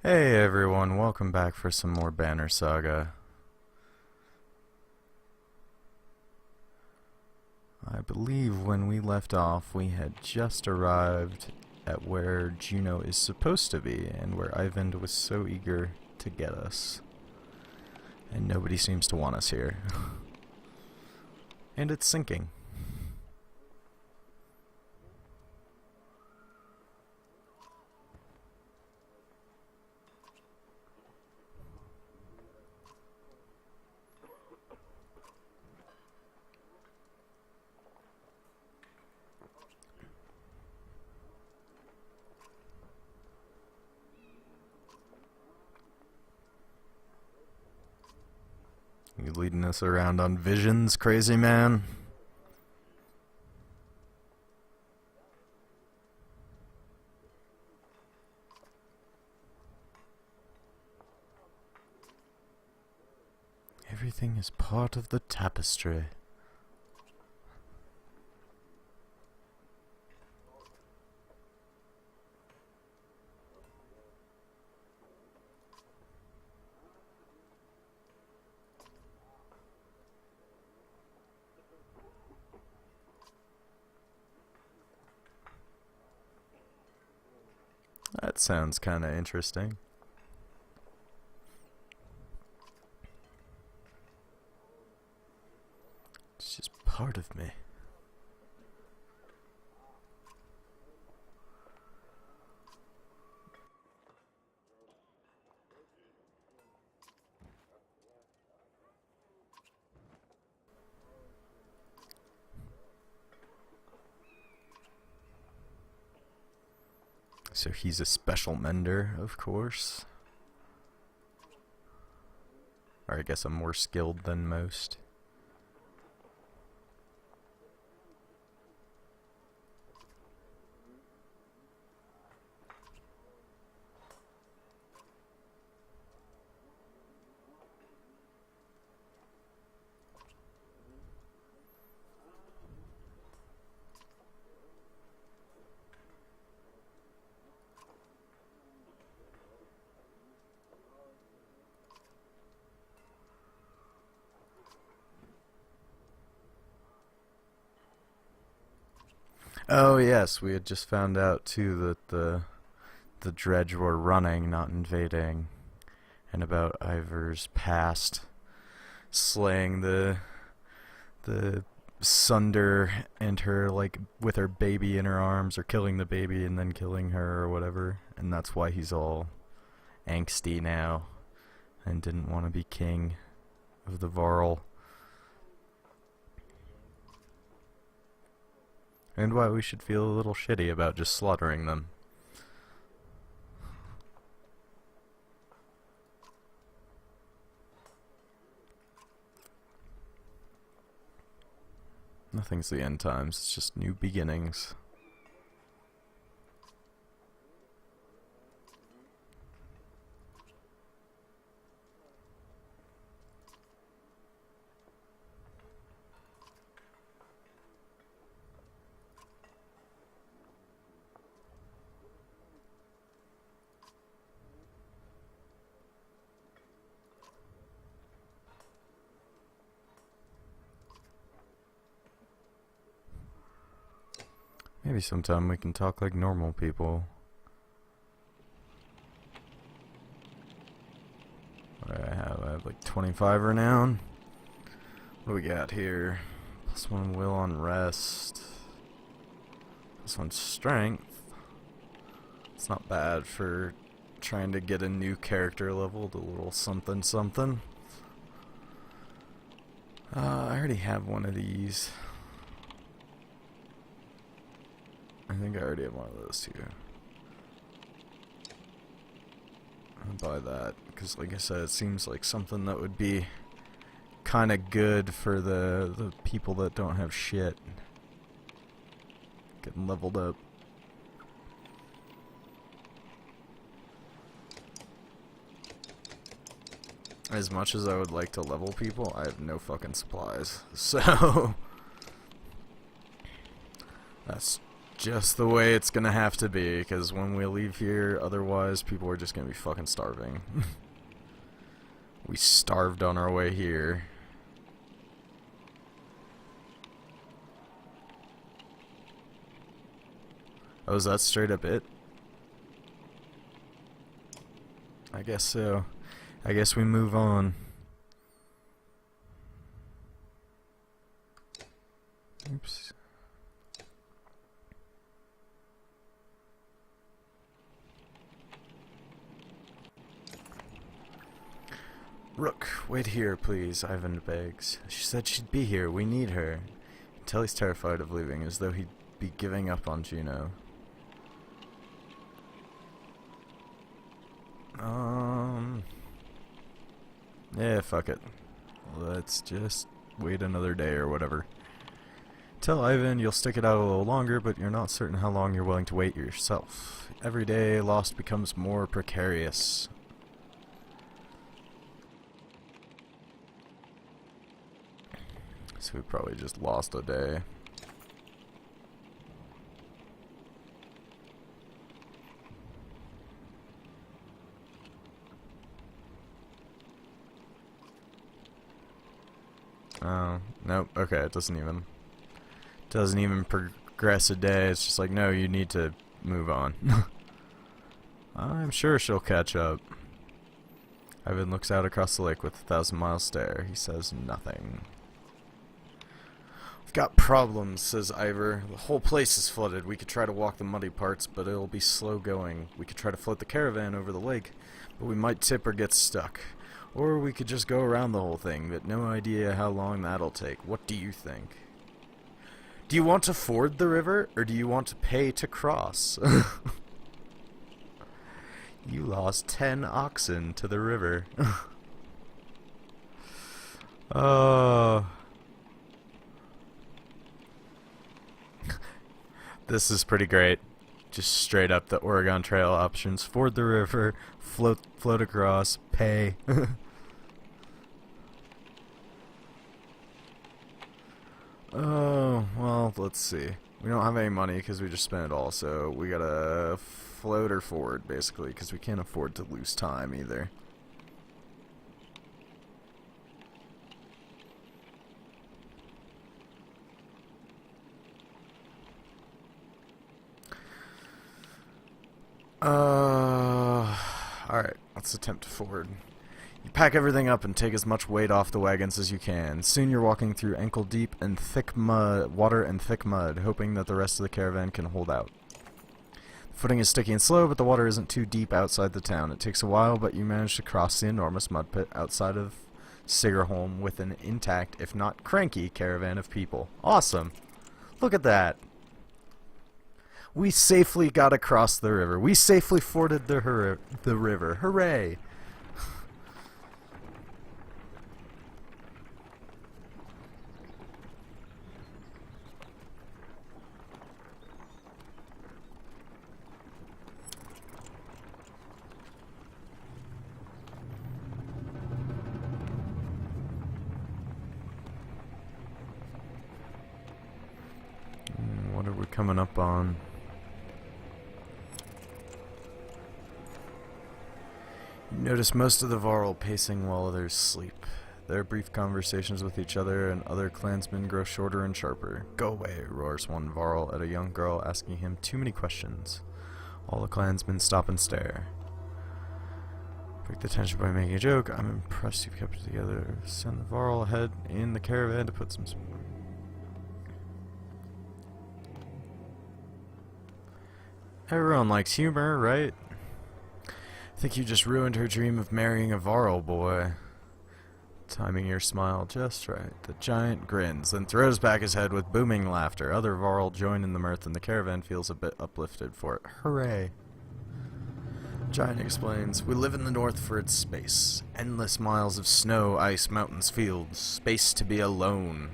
Hey everyone, welcome back for some more Banner Saga. I believe when we left off we had just arrived at where Juno is supposed to be and where Ivan was so eager to get us. And nobody seems to want us here. And it's sinking. You leading us around on visions, crazy man? Everything is part of the tapestry. That sounds kinda interesting. It's just part of me. So he's a special mender, of course. Or I guess I'm more skilled than most. Oh yes, we had just found out too that the dredge were running, not invading, and about Ivor's past slaying the Sunder and her, like, with her baby in her arms, or killing the baby and then killing her or whatever, and that's why he's all angsty now and didn't want to be king of the Varl. And why we should feel a little shitty about just slaughtering them. Nothing's the end times, it's just new beginnings. Maybe sometime we can talk like normal people. What do I have? I have like 25 renown. What do we got here? +1 will on rest. +1 strength. It's not bad for trying to get a new character level, a little something something. I already have one of these. I think I already have one of those too. I'll buy that, because like I said, it seems like something that would be kinda good for the people that don't have shit. Getting leveled up. As much as I would like to level people, I have no fucking supplies. So that's just the way it's gonna have to be, because when we leave here, otherwise people are just gonna be fucking starving. We starved on our way here. Oh, is that straight up it? I guess so. I guess we move on. Oops. Rook, wait here, please, Ivan begs. She said she'd be here. We need her. Until he's terrified of leaving, as though he'd be giving up on Juno. Yeah, fuck it. Let's just wait another day or whatever. Tell Ivan you'll stick it out a little longer, but you're not certain how long you're willing to wait yourself. Every day lost becomes more precarious. So we probably just lost a day. Oh, nope, okay, it doesn't even progress a day. It's just like, no, you need to move on. I'm sure she'll catch up. Ivan looks out across the lake with a 1,000-mile stare. He says nothing. We've got problems, says Ivor. The whole place is flooded. We could try to walk the muddy parts, but it'll be slow going. We could try to float the caravan over the lake, but we might tip or get stuck. Or we could just go around the whole thing, but no idea how long that'll take. What do you think? Do you want to ford the river, or do you want to pay to cross? You lost 10 oxen to the river. Oh. This is pretty great. Just straight up the Oregon Trail options. Ford the river, float across, pay. Oh, well, let's see. We don't have any money because we just spent it all, so we gotta float or forward, basically, because we can't afford to lose time either. Alright, let's attempt to forward. You pack everything up and take as much weight off the wagons as you can. Soon you're walking through ankle-deep and thick mud, water and thick mud, hoping that the rest of the caravan can hold out. The footing is sticky and slow, but the water isn't too deep outside the town. It takes a while, but you manage to cross the enormous mud pit outside of Sigerholm with an intact, if not cranky, caravan of people. Awesome! Look at that! We safely got across the river. We safely forded the river. Hooray! What are we coming up on? You notice most of the Varl pacing while others sleep. Their brief conversations with each other and other clansmen grow shorter and sharper. Go away, roars one Varl at a young girl asking him too many questions. All the clansmen stop and stare. Break the tension by making a joke. I'm impressed you've kept it together. Send the Varl ahead in the caravan to put some... Everyone likes humor, right? I think you just ruined her dream of marrying a Varl boy. Timing your smile just right. The giant grins, then throws back his head with booming laughter. Other Varl join in the mirth, and the caravan feels a bit uplifted for it. Hooray! Giant explains, we live in the north for its space. Endless miles of snow, ice, mountains, fields. Space to be alone.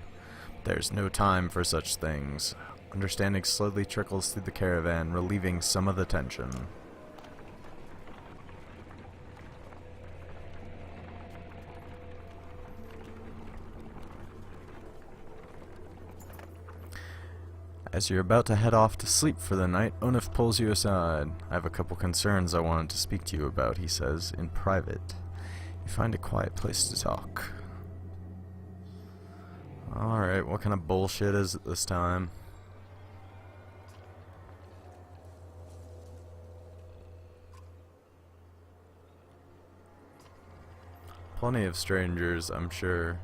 There's no time for such things. Understanding slowly trickles through the caravan, relieving some of the tension. As you're about to head off to sleep for the night, Onif pulls you aside. I have a couple concerns I wanted to speak to you about, he says, in private. You find a quiet place to talk. Alright, what kind of bullshit is it this time? Plenty of strangers, I'm sure.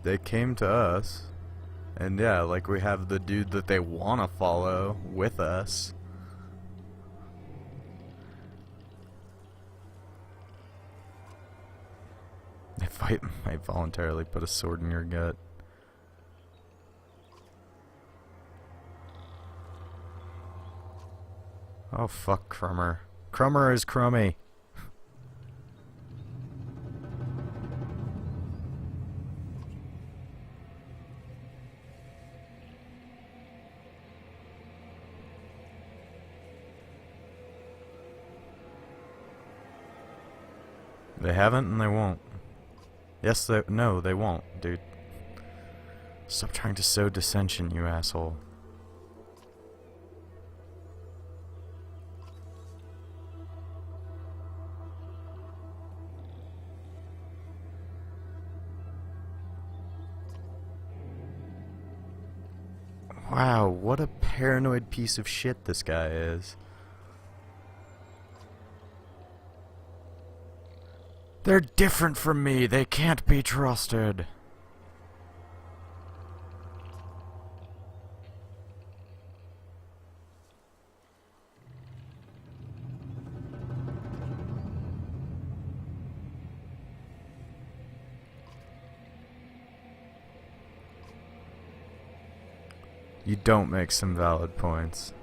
They came to us. And yeah, like we have the dude that they wanna follow with us. If I might voluntarily put a sword in your gut. Oh fuck Crummer. Crummer is crummy. They haven't and they won't. Yes, no, they won't, dude. Stop trying to sow dissension, you asshole. Wow, what a paranoid piece of shit this guy is. They're different from me. They can't be trusted. You don't make some valid points.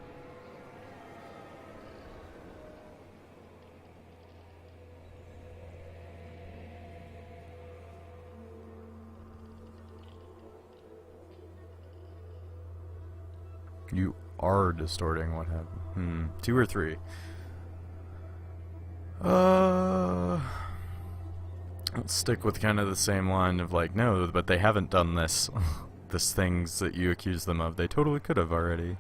You are distorting what happened. 2 or 3. Let's stick with kind of the same line of like, no, but they haven't done this. This things that you accuse them of. They totally could have already.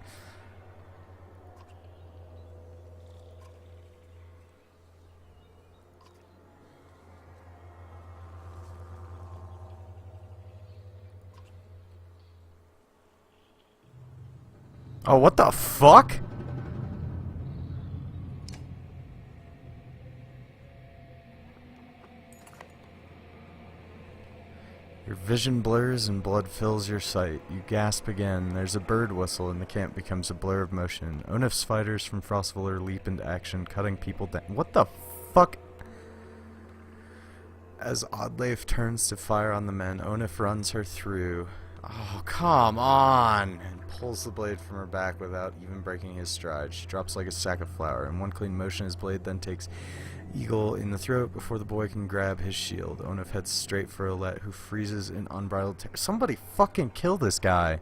Oh, what the fuck? Your vision blurs and blood fills your sight. You gasp again. There's a bird whistle and the camp becomes a blur of motion. Onif's fighters from Frostvalor leap into action, cutting people down. What the fuck? As Oddleif turns to fire on the men, Onif runs her through. Oh, come on! And pulls the blade from her back without even breaking his stride. She drops like a sack of flour. In one clean motion, his blade then takes Eagle in the throat before the boy can grab his shield. Onif heads straight for Olette, who freezes in unbridled terror. Somebody fucking kill this guy!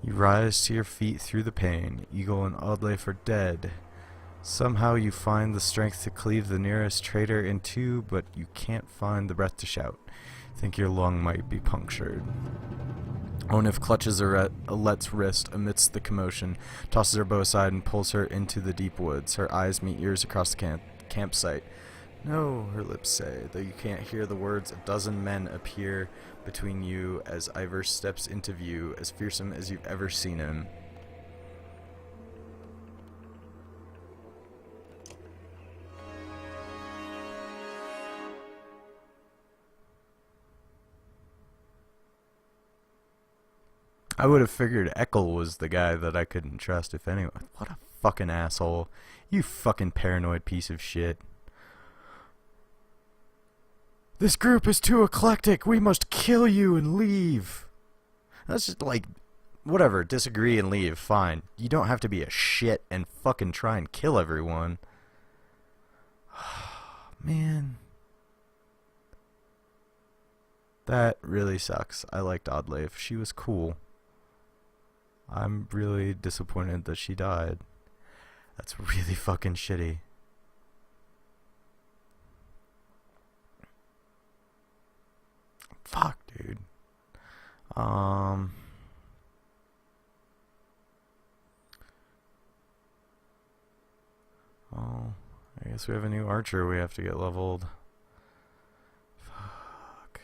You rise to your feet through the pain. Eagle and Oddleif are dead. Somehow you find the strength to cleave the nearest traitor in two, but you can't find the breath to shout. Think your lung might be punctured. Onif clutches Olette's wrist amidst the commotion, tosses her bow aside and pulls her into the deep woods. Her eyes meet yours across the campsite. No, her lips say, though you can't hear the words. A dozen men appear between you as Ivor steps into view, as fearsome as you've ever seen him. I would have figured Eckel was the guy that I couldn't trust, if anyone. What a fucking asshole. You fucking paranoid piece of shit. This group is too eclectic. We must kill you and leave. That's just like, whatever, disagree and leave, fine. You don't have to be a shit and fucking try and kill everyone. Man. That really sucks. I liked Oddleif. She was cool. I'm really disappointed that she died. That's really fucking shitty. Fuck, dude. Oh, I guess we have a new archer we have to get leveled. Fuck.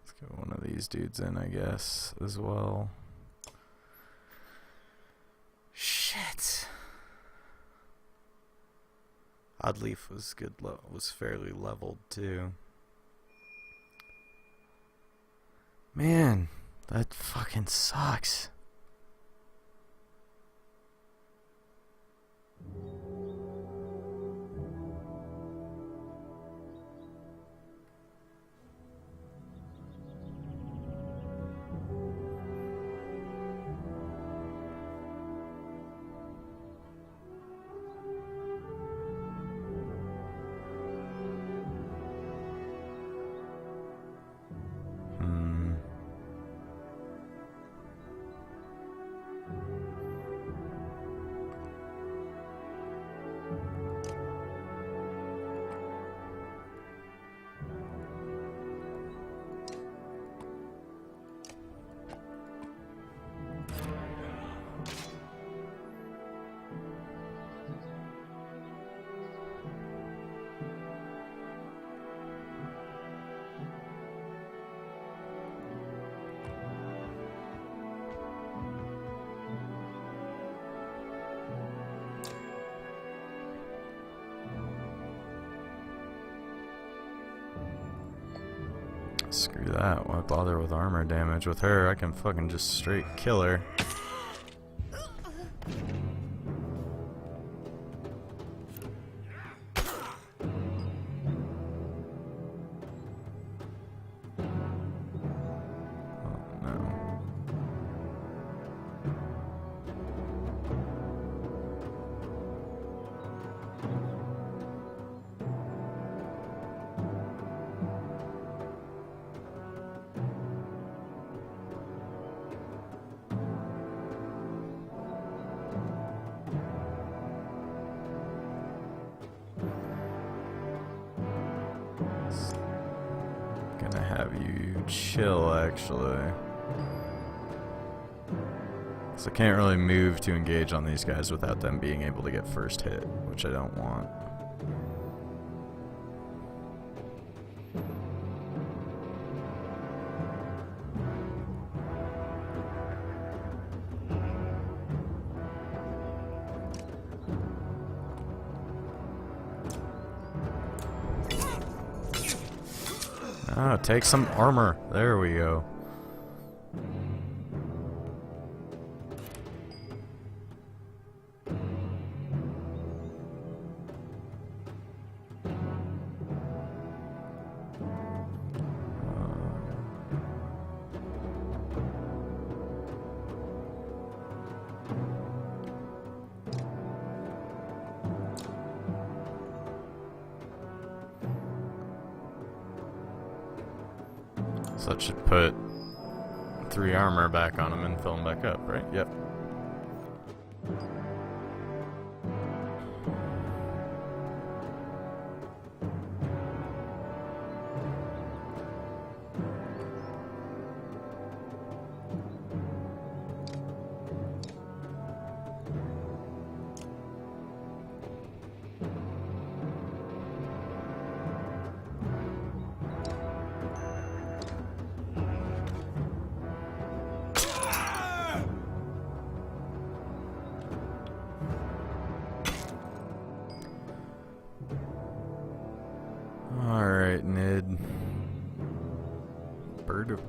Let's get one of these dudes in, I guess, as well. Shit. Oddleif was good. Was fairly leveled too. Man, that fucking sucks. Screw that. Why bother with armor damage? With her, I can fucking just straight kill her. Gonna have you chill, actually. So I can't really move to engage on these guys without them being able to get first hit, which I don't want. Ah, take some armor. There we go. So that should put 3 armor back on him and fill him back up, right? Yep.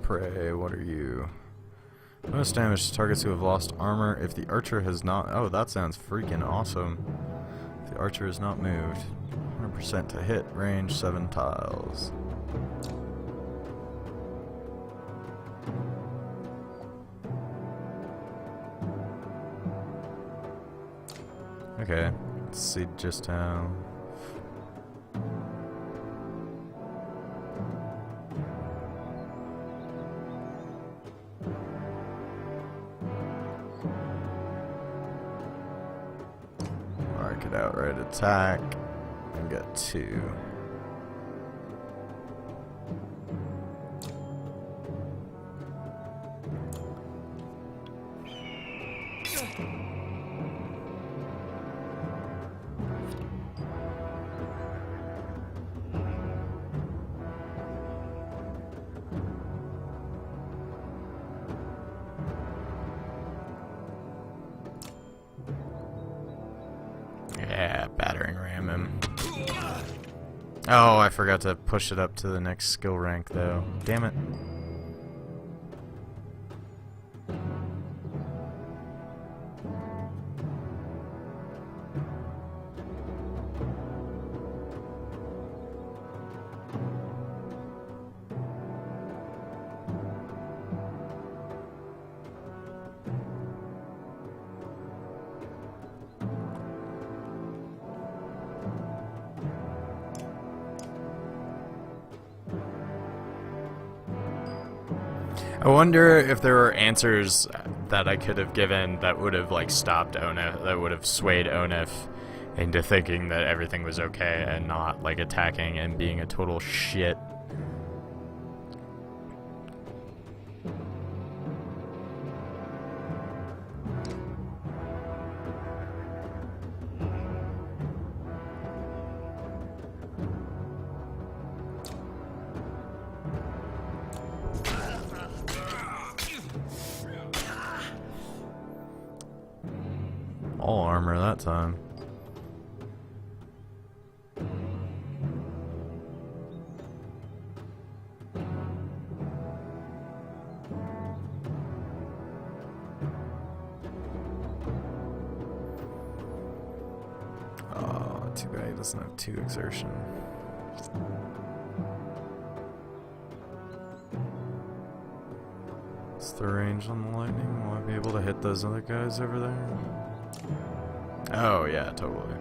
prey. What are you? Bonus damage to targets who have lost armor if the archer has not... Oh, that sounds freaking awesome. If the archer is not moved. 100% to hit. Range 7 tiles. Okay, let's see just how... Mark it outright attack and get 2. Yeah, battering ram him. Oh, I forgot to push it up to the next skill rank though. Damn it. I wonder if there were answers that I could have given that would have like stopped Onif, that would have swayed Onif into thinking that everything was okay and not like attacking and being a total shit. All armor that time. Oh, too bad he doesn't have 2 exertion. What's the range on the lightning? Will I be able to hit those other guys over there? Oh yeah, totally.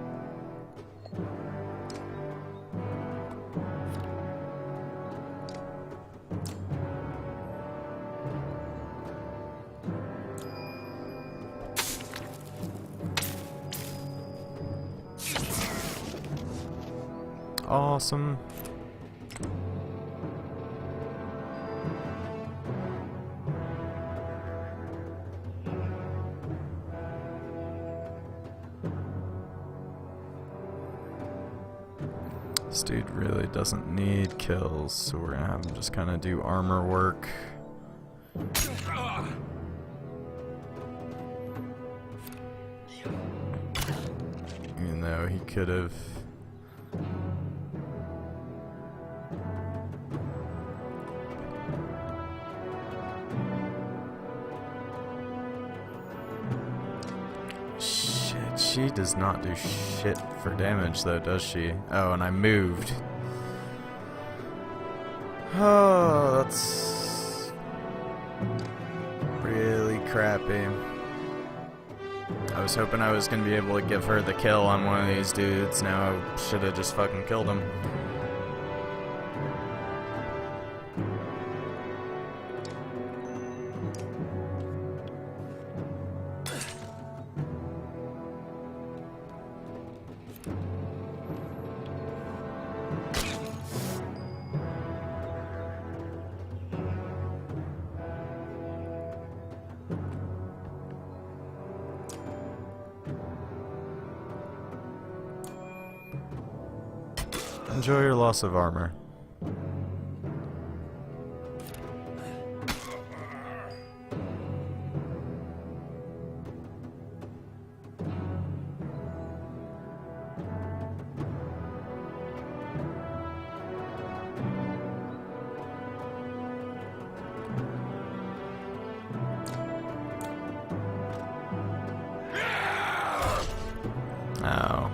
Awesome. This dude really doesn't need kills, so we're gonna have him just kind of do armor work. Even though he could have... She does not do shit for damage though, does she? Oh, and I moved. Oh, that's really crappy. I was hoping I was gonna be able to give her the kill on one of these dudes. Now I should have just fucking killed him. Enjoy your loss of armor. Oh.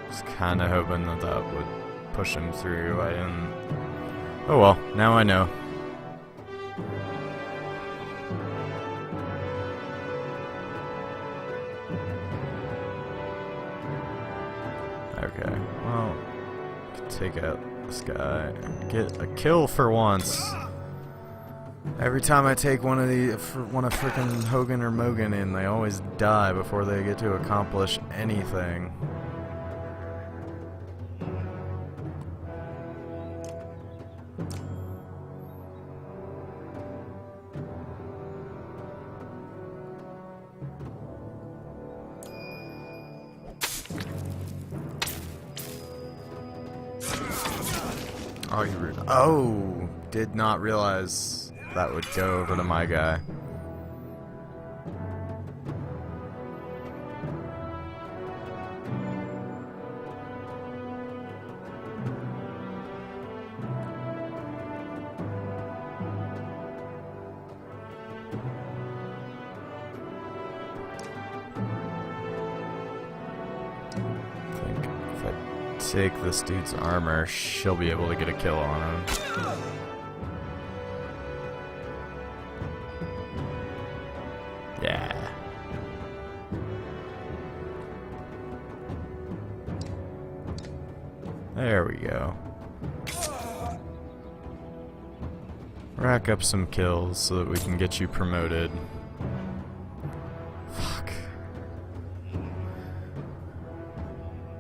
Was kinda hoping that that would push him through. I didn't. Oh well, now I know. Okay, well, take out this guy. Get a kill for once. Every time I take one of frickin' Hogan or Mogan in, they always die before they get to accomplish anything. Oh, oh, did not realize that would go over to my guy. Take this dude's armor, she'll be able to get a kill on him. Yeah. There we go. Rack up some kills so that we can get you promoted.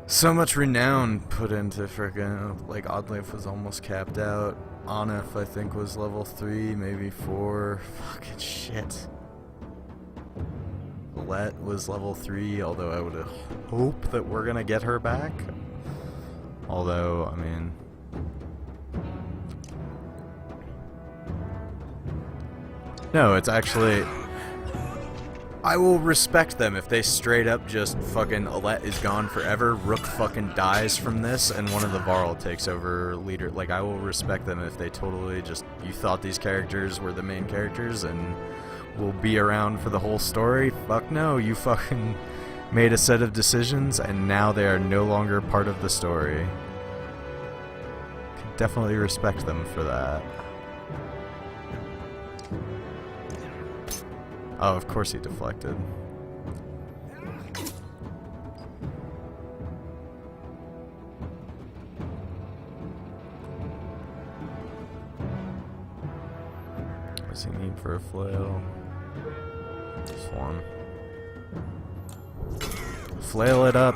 So much renown put into frickin', like, Oddleif was almost capped out. Anif, I think, was level 3, maybe 4. Fucking shit. Let was level 3, although I would hope that we're gonna get her back. Although, I mean... No, it's actually... I will respect them if they straight up just fucking Alette is gone forever, Rook fucking dies from this, and one of the Varl takes over leader. Like, I will respect them if they totally just, you thought these characters were the main characters and will be around for the whole story. Fuck no, you fucking made a set of decisions and now they are no longer part of the story. Can definitely respect them for that. Oh, of course he deflected. What does he need for a flail? Just one. Flail it up!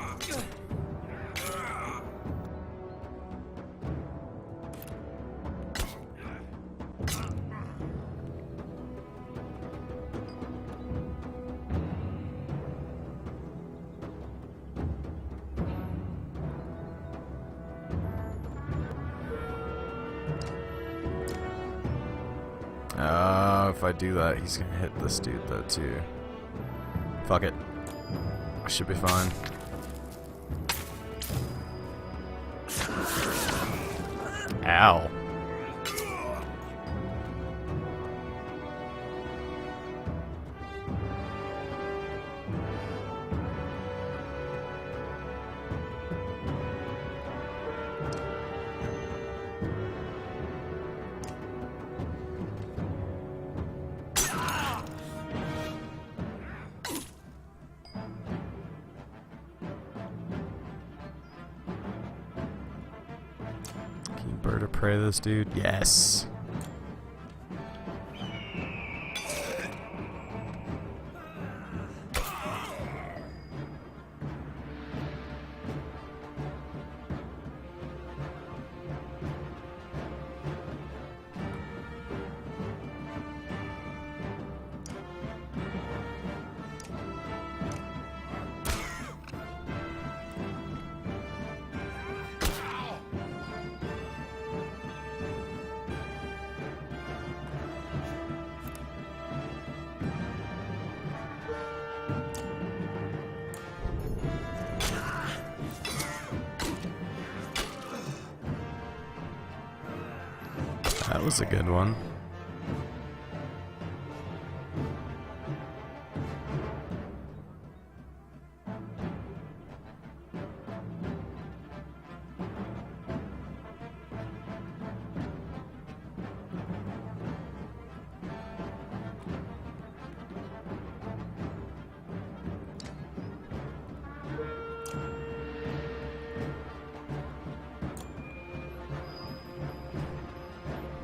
If I do that, he's gonna hit this dude though too. Fuck it. I should be fine. Ow. Bird of prey this dude? Yes. That was a good one.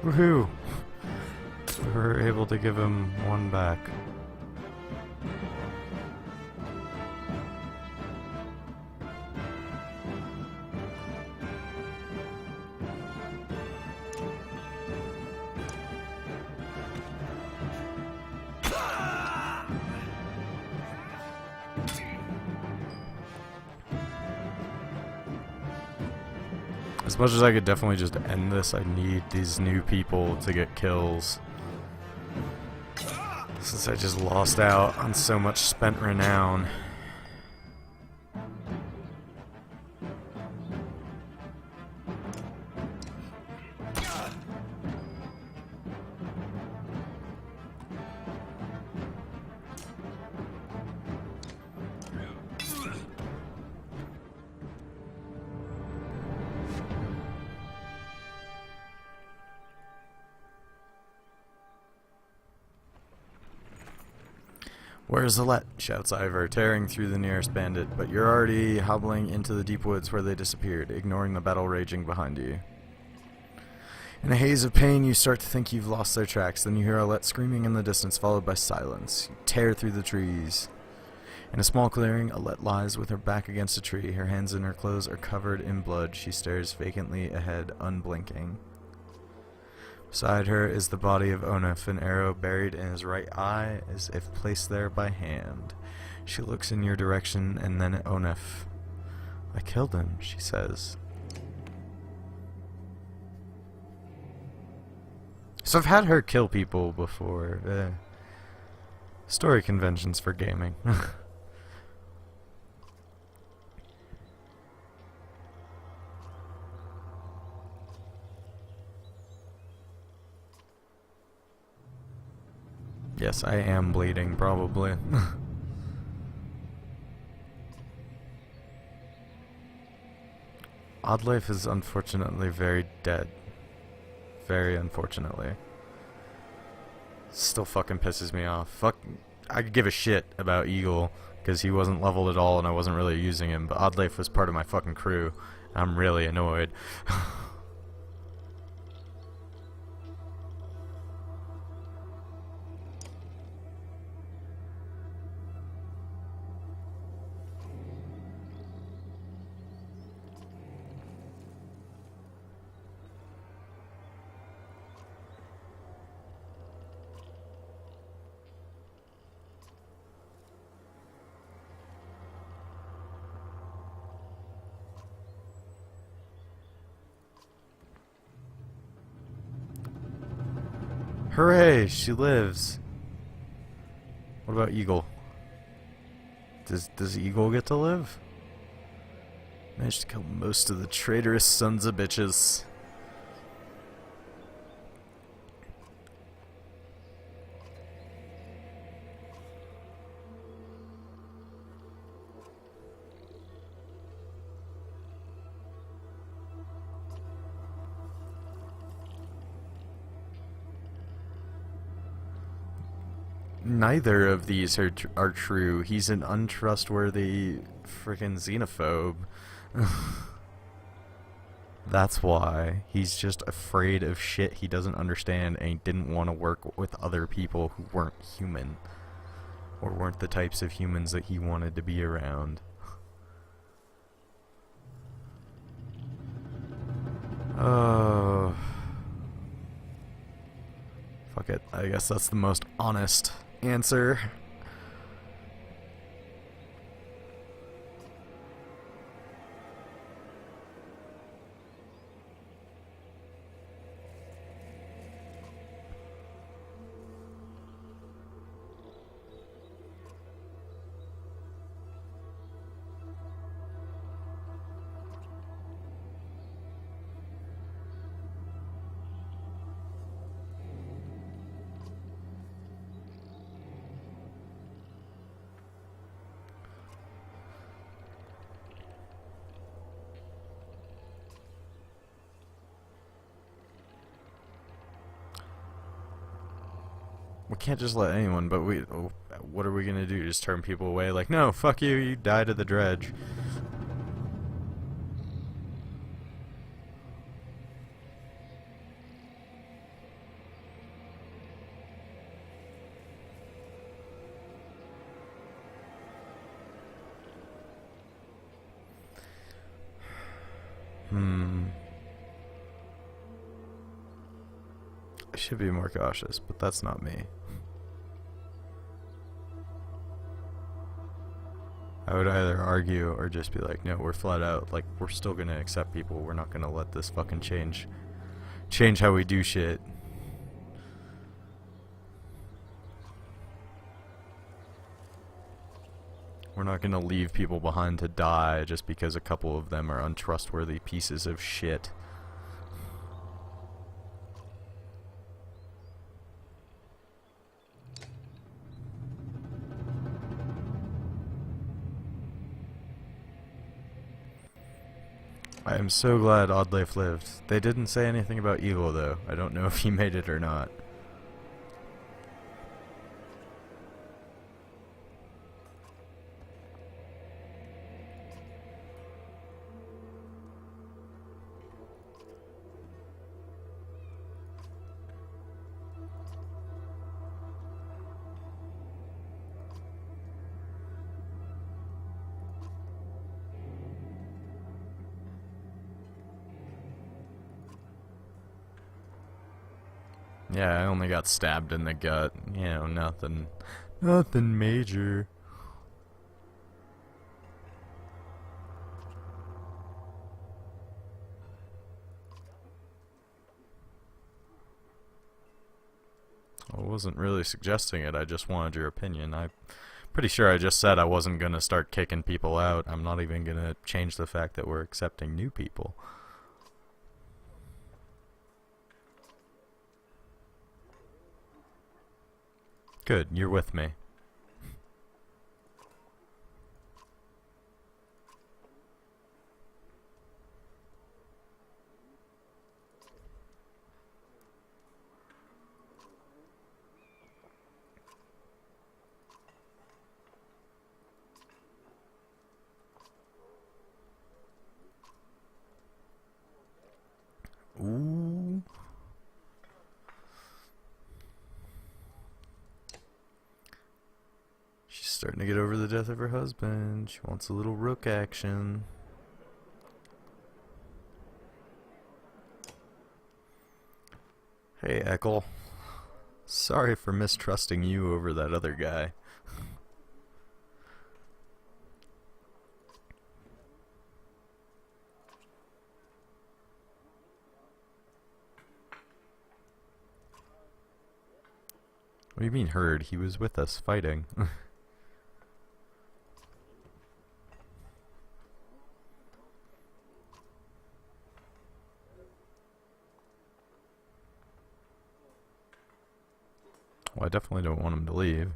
Woohoo! We were able to give him one back. As much as I could definitely just end this, I need these new people to get kills. Since I just lost out on so much spent renown. "Where's Alette?" shouts Ivor, tearing through the nearest bandit, but you're already hobbling into the deep woods where they disappeared, ignoring the battle raging behind you. In a haze of pain, you start to think you've lost their tracks, then you hear Alette screaming in the distance, followed by silence. You tear through the trees. In a small clearing, Alette lies with her back against a tree. Her hands and her clothes are covered in blood. She stares vacantly ahead, unblinking. Beside her is the body of Onef, an arrow buried in his right eye, as if placed there by hand. She looks in your direction, and then at Onef. "I killed him," she says. So I've had her kill people before. Story conventions for gaming. Yes, I am bleeding, probably. Oddlife is unfortunately very dead. Very unfortunately. Still fucking pisses me off. Fuck, I could give a shit about Eagle, because he wasn't leveled at all and I wasn't really using him, but Oddlife was part of my fucking crew. I'm really annoyed. Hooray, she lives. What about Eagle? Does Eagle get to live? Managed to kill most of the traitorous sons of bitches. Neither of these are true. He's an untrustworthy freaking xenophobe. That's why. He's just afraid of shit he doesn't understand, and he didn't want to work with other people who weren't human. Or weren't the types of humans that he wanted to be around. Oh. Fuck it. I guess that's the most honest answer. We can't just let anyone, but what are we gonna do? Just turn people away? Like, no, fuck you, you die to the dredge. I should be more cautious, but that's not me. I would either argue or just be like, no, we're flat out, like, we're still gonna accept people. We're not gonna let this fucking change how we do shit. We're not gonna leave people behind to die just because a couple of them are untrustworthy pieces of shit. I am so glad Oddlife lived. They didn't say anything about Eagle though. I don't know if he made it or not. Yeah, I only got stabbed in the gut. You know, nothing major. I wasn't really suggesting it, I just wanted your opinion. I'm pretty sure I just said I wasn't gonna start kicking people out. I'm not even gonna change the fact that we're accepting new people. Good, you're with me. Ooh. She's starting to get over the death of her husband. She wants a little rook action. Hey, Eckel. Sorry for mistrusting you over that other guy. What do you mean heard? He was with us fighting. Well, I definitely don't want him to leave.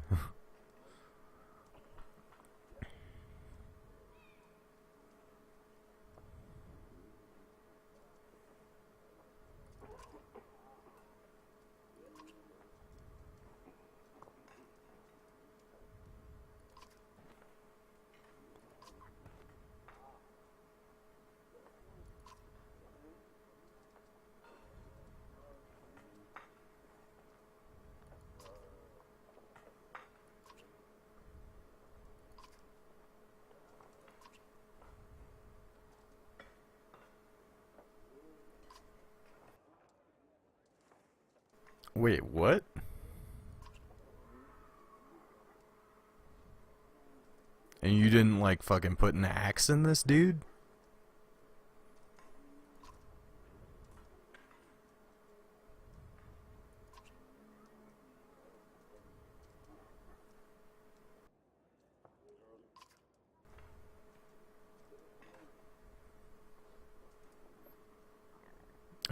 Wait, what? And you didn't, like, fucking put an axe in this dude?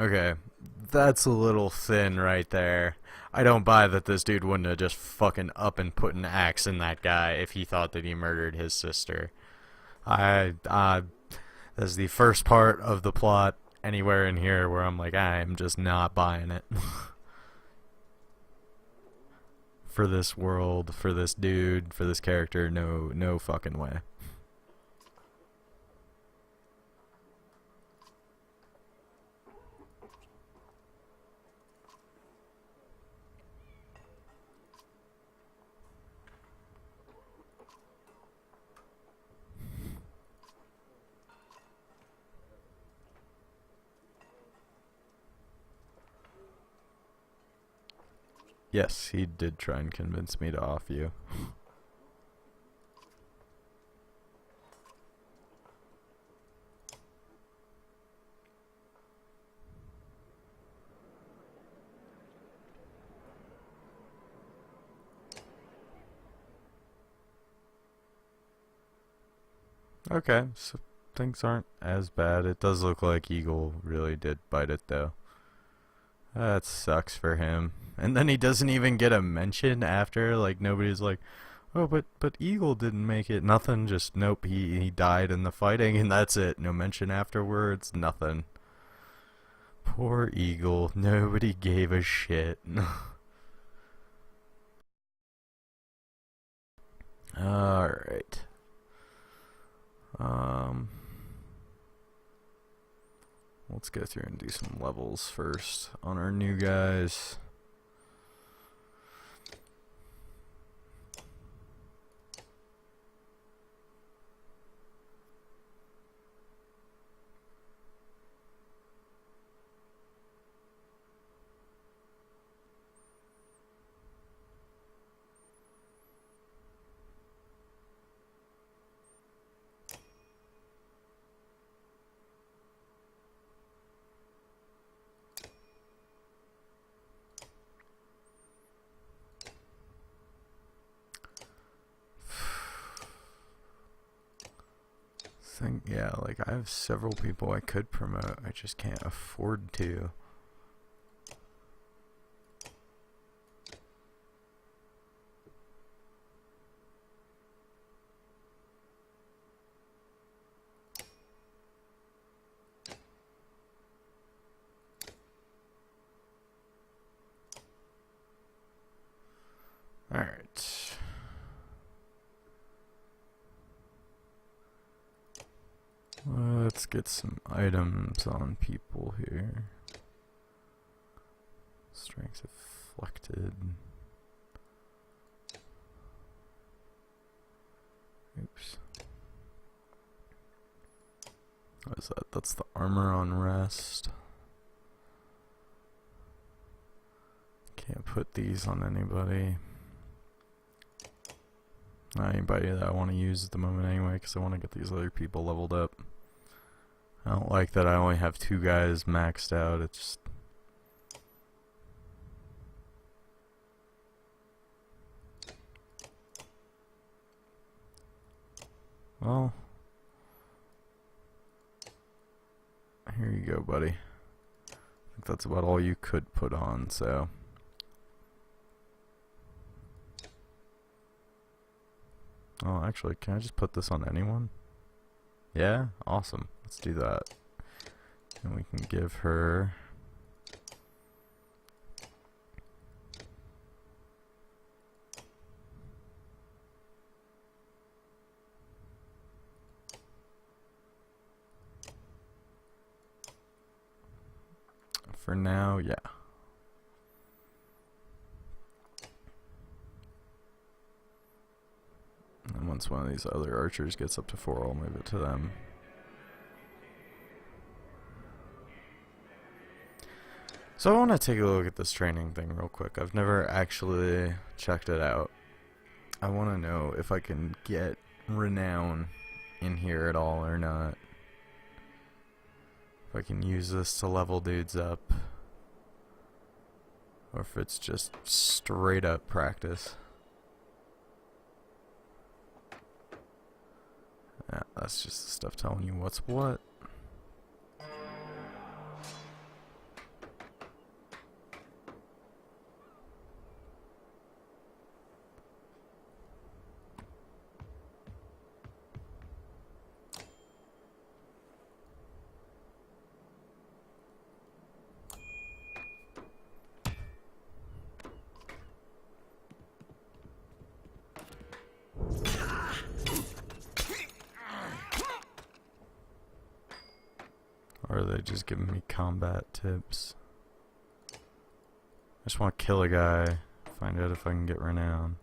Okay, that's a little thin right there. I don't buy that this dude wouldn't have just fucking up and put an axe in that guy if he thought that he murdered his sister. That's the first part of the plot anywhere in here where I'm like, I'm just not buying it. For this world, for this dude, for this character, no fucking way. Yes, he did try and convince me to off you. Okay, so things aren't as bad. It does look like Eagle really did bite it though. That sucks for him. And then he doesn't even get a mention after. Like nobody's like, oh, but Eagle didn't make it. Nothing. Just nope. He died in the fighting, and that's it. No mention afterwards. Nothing. Poor Eagle. Nobody gave a shit. All right. Um. Let's go through and do some levels first on our new guys. Yeah, like I have several people I could promote. I just can't afford to. All right. Let's get some items on people here. Strength afflicted. Oops. What is that? That's the armor on rest. Can't put these on anybody. Not anybody that I want to use at the moment anyway, because I want to get these other people leveled up. I don't like that I only have 2 guys maxed out. It's just... Well... Here you go, buddy. I think that's about all you could put on, so... Oh, actually, can I just put this on anyone? Yeah? Awesome. Let's do that. And we can give her... For now, yeah. And once one of these other archers gets up to 4, I'll move it to them. So I want to take a look at this training thing real quick. I've never actually checked it out. I want to know if I can get renown in here at all or not. If I can use this to level dudes up. Or if it's just straight up practice. Yeah, that's just the stuff telling you what's what. Or are they just giving me combat tips? I just want to kill a guy, find out if I can get renown.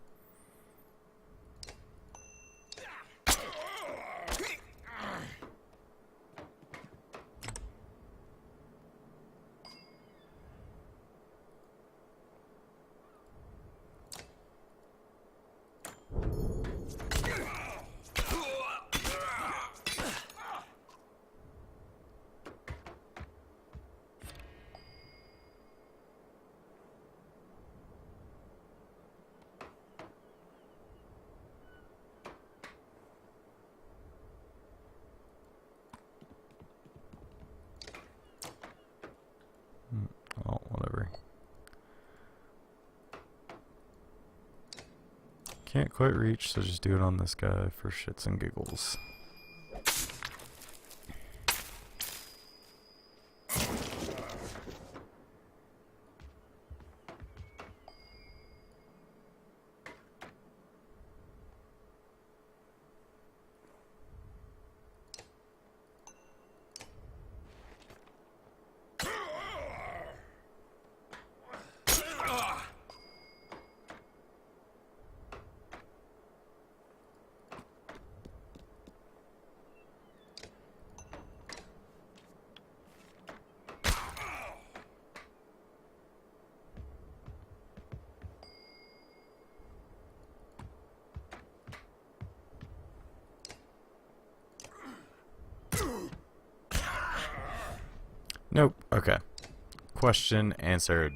can't quite reach, so just do it on this guy for shits and giggles. Nope. Okay. Question answered.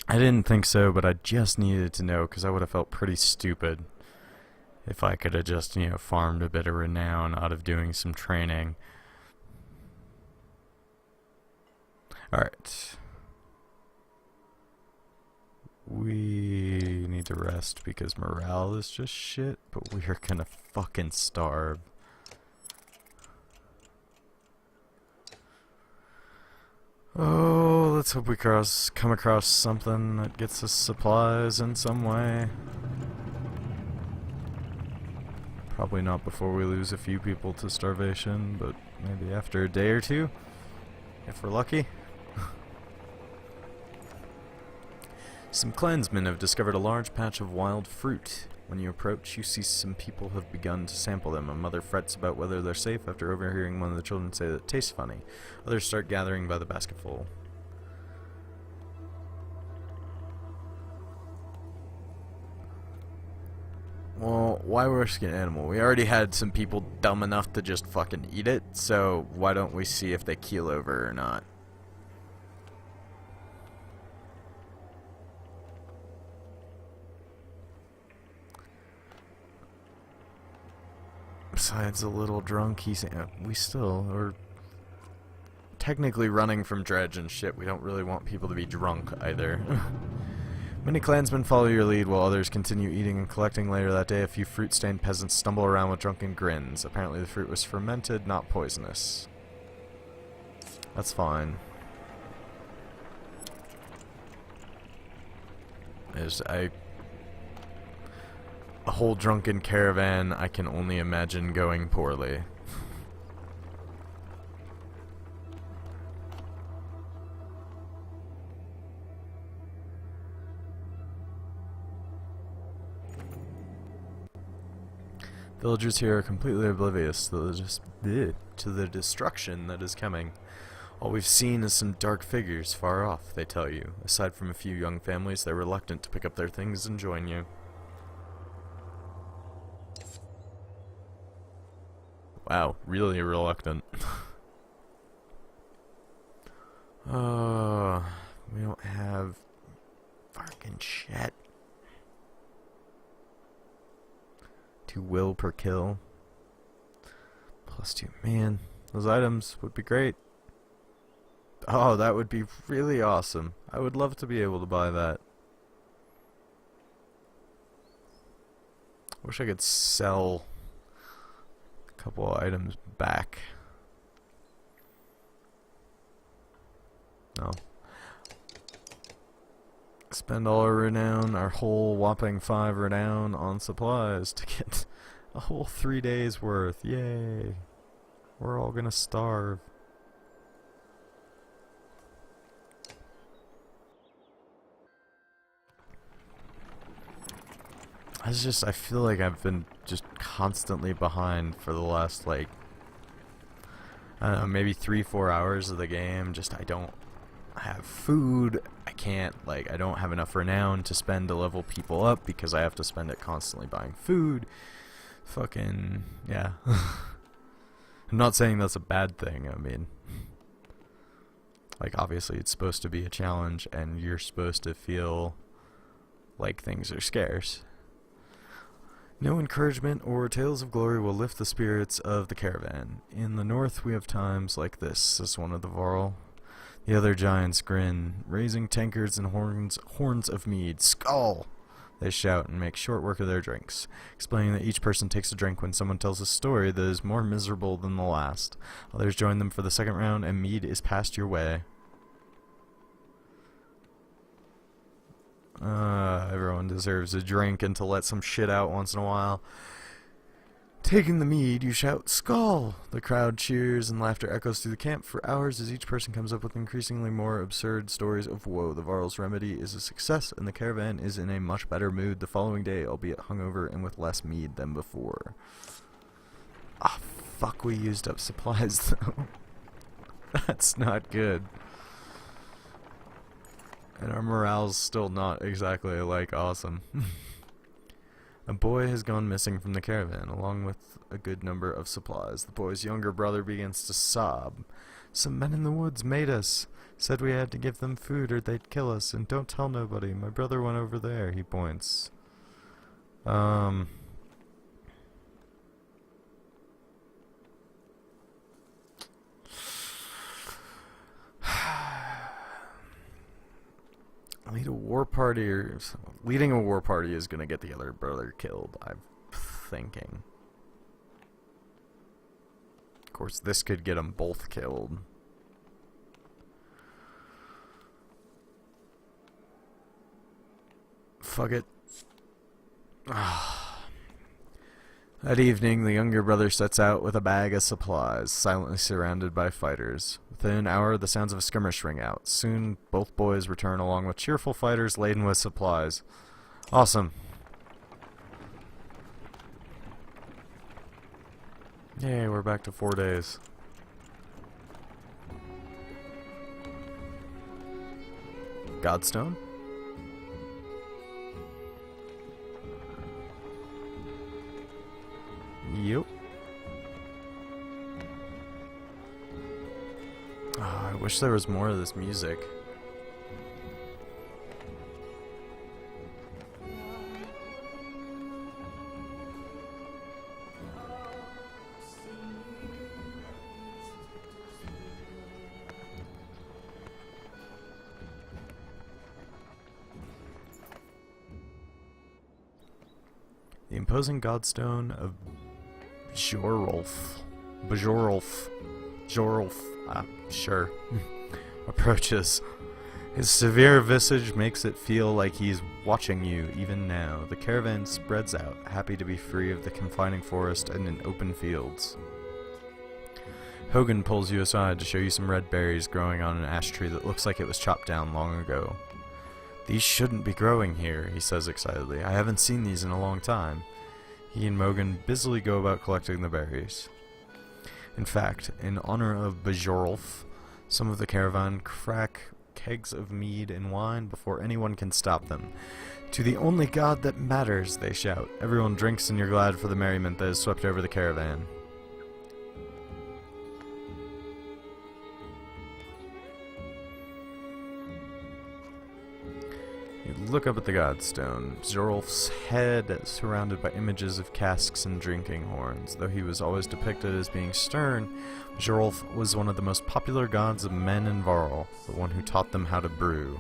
I didn't think so, but I just needed to know because I would have felt pretty stupid if I could have just, you know, farmed a bit of renown out of doing some training. Alright. We need to rest because morale is just shit, but we are gonna fucking starve. Oh, let's hope we come across something that gets us supplies in some way. Probably not before we lose a few people to starvation, but maybe after a day or two, if we're lucky. Some clansmen have discovered a large patch of wild fruit. When you approach, you see some people have begun to sample them. A mother frets about whether they're safe after overhearing one of the children say that it tastes funny. Others start gathering by the basketful. Well, why risk an animal? We already had some people dumb enough to just fucking eat it, so why don't we see if they keel over or not? Besides a little drunk, we still are technically running from dredge and shit. We don't really want people to be drunk either. Many clansmen follow your lead while others continue eating and collecting. Later that day, a few fruit-stained peasants stumble around with drunken grins. Apparently the fruit was fermented, not poisonous. That's fine. A whole drunken caravan, I can only imagine going poorly. Villagers here are completely oblivious to the destruction that is coming. All we've seen is some dark figures far off, they tell you. Aside from a few young families, they're reluctant to pick up their things and join you. Wow, really reluctant. We don't have fucking shit. 2 will per kill. +2. Man, those items would be great. Oh, that would be really awesome. I would love to be able to buy that. Wish I could sell a couple of items back. No. Spend all our renown, our whole whopping 5 renown on supplies to get a whole 3 days worth. Yay. We're all gonna starve. I feel like I've been just constantly behind for the last, like, I don't know, maybe 3-4 hours of the game. Just, I don't have food. I don't have enough renown to spend to level people up because I have to spend it constantly buying food. Fucking, yeah. I'm not saying that's a bad thing. I mean, like, obviously it's supposed to be a challenge and you're supposed to feel like things are scarce. No encouragement or tales of glory will lift the spirits of the caravan. In the north we have times like this, says one of the Varl. The other giants grin, raising tankards and horns of mead. Skull! They shout and make short work of their drinks, explaining that each person takes a drink when someone tells a story that is more miserable than the last. Others join them for the second round, and mead is passed your way. Everyone deserves a drink and to let some shit out once in a while. Taking the mead, you shout, "Skull!" The crowd cheers and laughter echoes through the camp for hours as each person comes up with increasingly more absurd stories of woe. The Varl's remedy is a success, and the caravan is in a much better mood the following day, albeit hungover and with less mead than before. Ah, fuck, we used up supplies, though. That's not good. And our morale's still not exactly, like, awesome. A boy has gone missing from the caravan, along with a good number of supplies. The boy's younger brother begins to sob. "Some men in the woods made us. Said we had to give them food or they'd kill us, and don't tell nobody. My brother went over there," he points. Leading a war party is gonna get the other brother killed, I'm thinking. Of course, this could get them both killed. Fuck it. That evening, the younger brother sets out with a bag of supplies, silently surrounded by fighters. Within an hour, the sounds of a skirmish ring out. Soon, both boys return along with cheerful fighters laden with supplies. Awesome. Yay, we're back to 4 days. Godstone? Yep. Oh, I wish there was more of this music. The imposing godstone of Bajorulf, sure, approaches. His severe visage makes it feel like he's watching you even now. The caravan spreads out, happy to be free of the confining forest and in open fields. Hogan pulls you aside to show you some red berries growing on an ash tree that looks like it was chopped down long ago. "These shouldn't be growing here," he says excitedly. "I haven't seen these in a long time." He and Mogan busily go about collecting the berries. In fact, in honor of Bajorulf, some of the caravan crack kegs of mead and wine before anyone can stop them. "To the only god that matters," they shout. Everyone drinks and you're glad for the merriment that has swept over the caravan. You look up at the godstone. Bajorulf's head is surrounded by images of casks and drinking horns. Though he was always depicted as being stern, Bajorulf was one of the most popular gods of men in Varl, the one who taught them how to brew.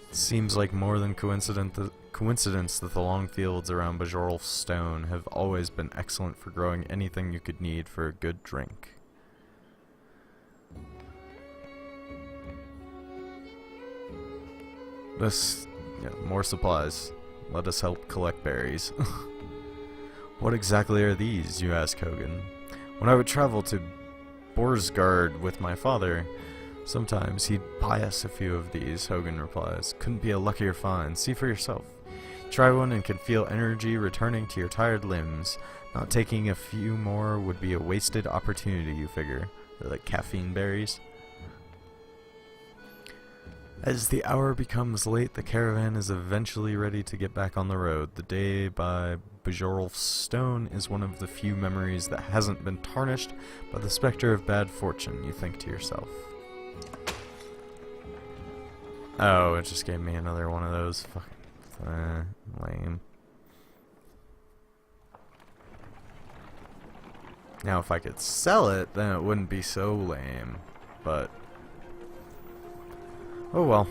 It seems like more than coincidence that the long fields around Bajorulf's stone have always been excellent for growing anything you could need for a good drink. More supplies. Let us help collect berries. "What exactly are these?" you ask Hogan. "When I would travel to Borsgard with my father, sometimes he'd buy us a few of these," Hogan replies. "Couldn't be a luckier find. See for yourself. Try one and can feel energy returning to your tired limbs. Not taking a few more would be a wasted opportunity, you figure." They're like caffeine berries. As the hour becomes late, the caravan is eventually ready to get back on the road. The day by Bajorulf's stone is one of the few memories that hasn't been tarnished by the specter of bad fortune, you think to yourself. Oh, it just gave me another one of those. Fucking lame. Now, if I could sell it, then it wouldn't be so lame. But Oh well.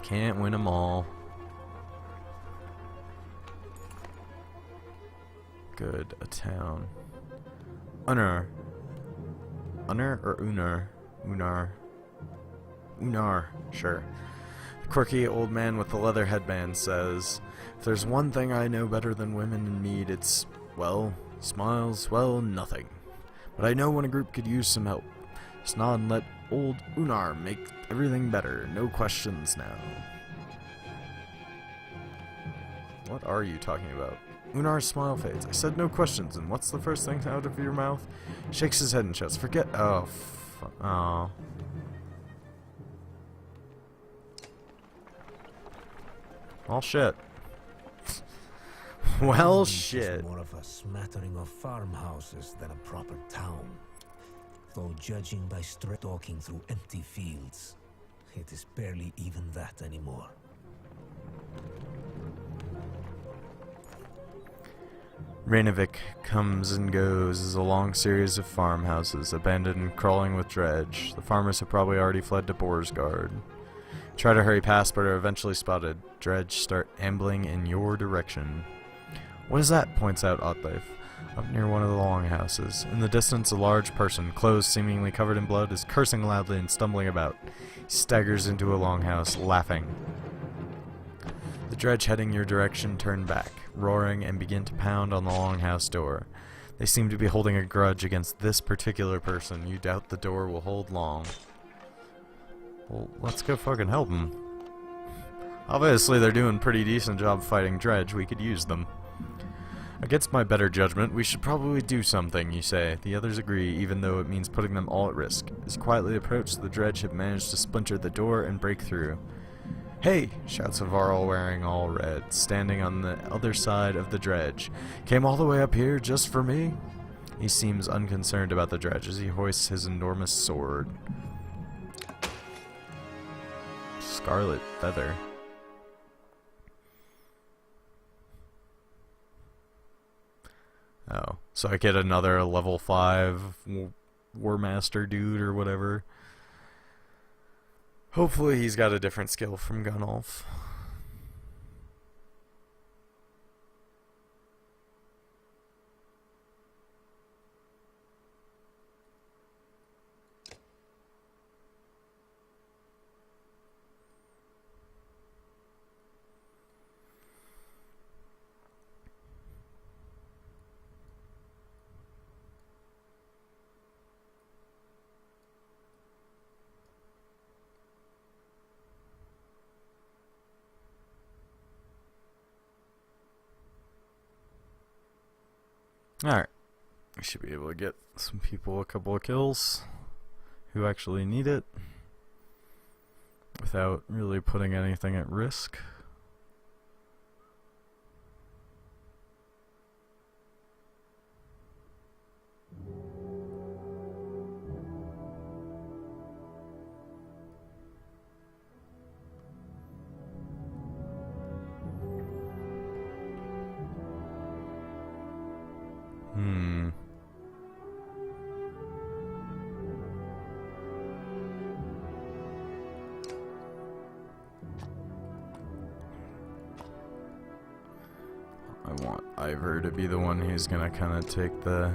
Can't win them all. Good, a town. Unar. Unar or Unar? Unar. Unar, sure. The quirky old man with the leather headband says, if there's one thing I know better than women in need, it's, well, smiles, well, nothing. But I know when a group could use some help. Just nod and let old Unar make everything better. No questions now. What are you talking about? Unar's smile fades. I said no questions, and what's the first thing out of your mouth? Shakes his head and shouts, forget. Oh, oh. Well, shit. Well, shit. More of a smattering of farmhouses than a proper town. Though judging by straight talking through empty fields, it is barely even that anymore. Rainovic comes and goes as a long series of farmhouses, abandoned and crawling with dredge. The farmers have probably already fled to Borsgard. Try to hurry past, but are eventually spotted. Dredge start ambling in your direction. What is that? Points out Oddleif, up near one of the longhouses. In the distance, a large person, clothes seemingly covered in blood, is cursing loudly and stumbling about. He staggers into a longhouse, laughing. The dredge heading your direction turn back, roaring, and begin to pound on the longhouse door. They seem to be holding a grudge against this particular person. You doubt the door will hold long. Well, let's go fucking help them. Obviously, they're doing a pretty decent job fighting dredge. We could use them. Against my better judgment, we should probably do something, you say. The others agree, even though it means putting them all at risk. As quietly approached, the dredge have managed to splinter the door and break through. Hey! Shouts a Varl wearing all red, standing on the other side of the dredge. Came all the way up here just for me? He seems unconcerned about the dredge as he hoists his enormous sword. Scarlet feather. Oh, so I get another level 5 War Master dude or whatever. Hopefully he's got a different skill from Gunnulf. Alright, we should be able to get some people a couple of kills who actually need it without really putting anything at risk. I want Ivor to be the one who's gonna kind of take the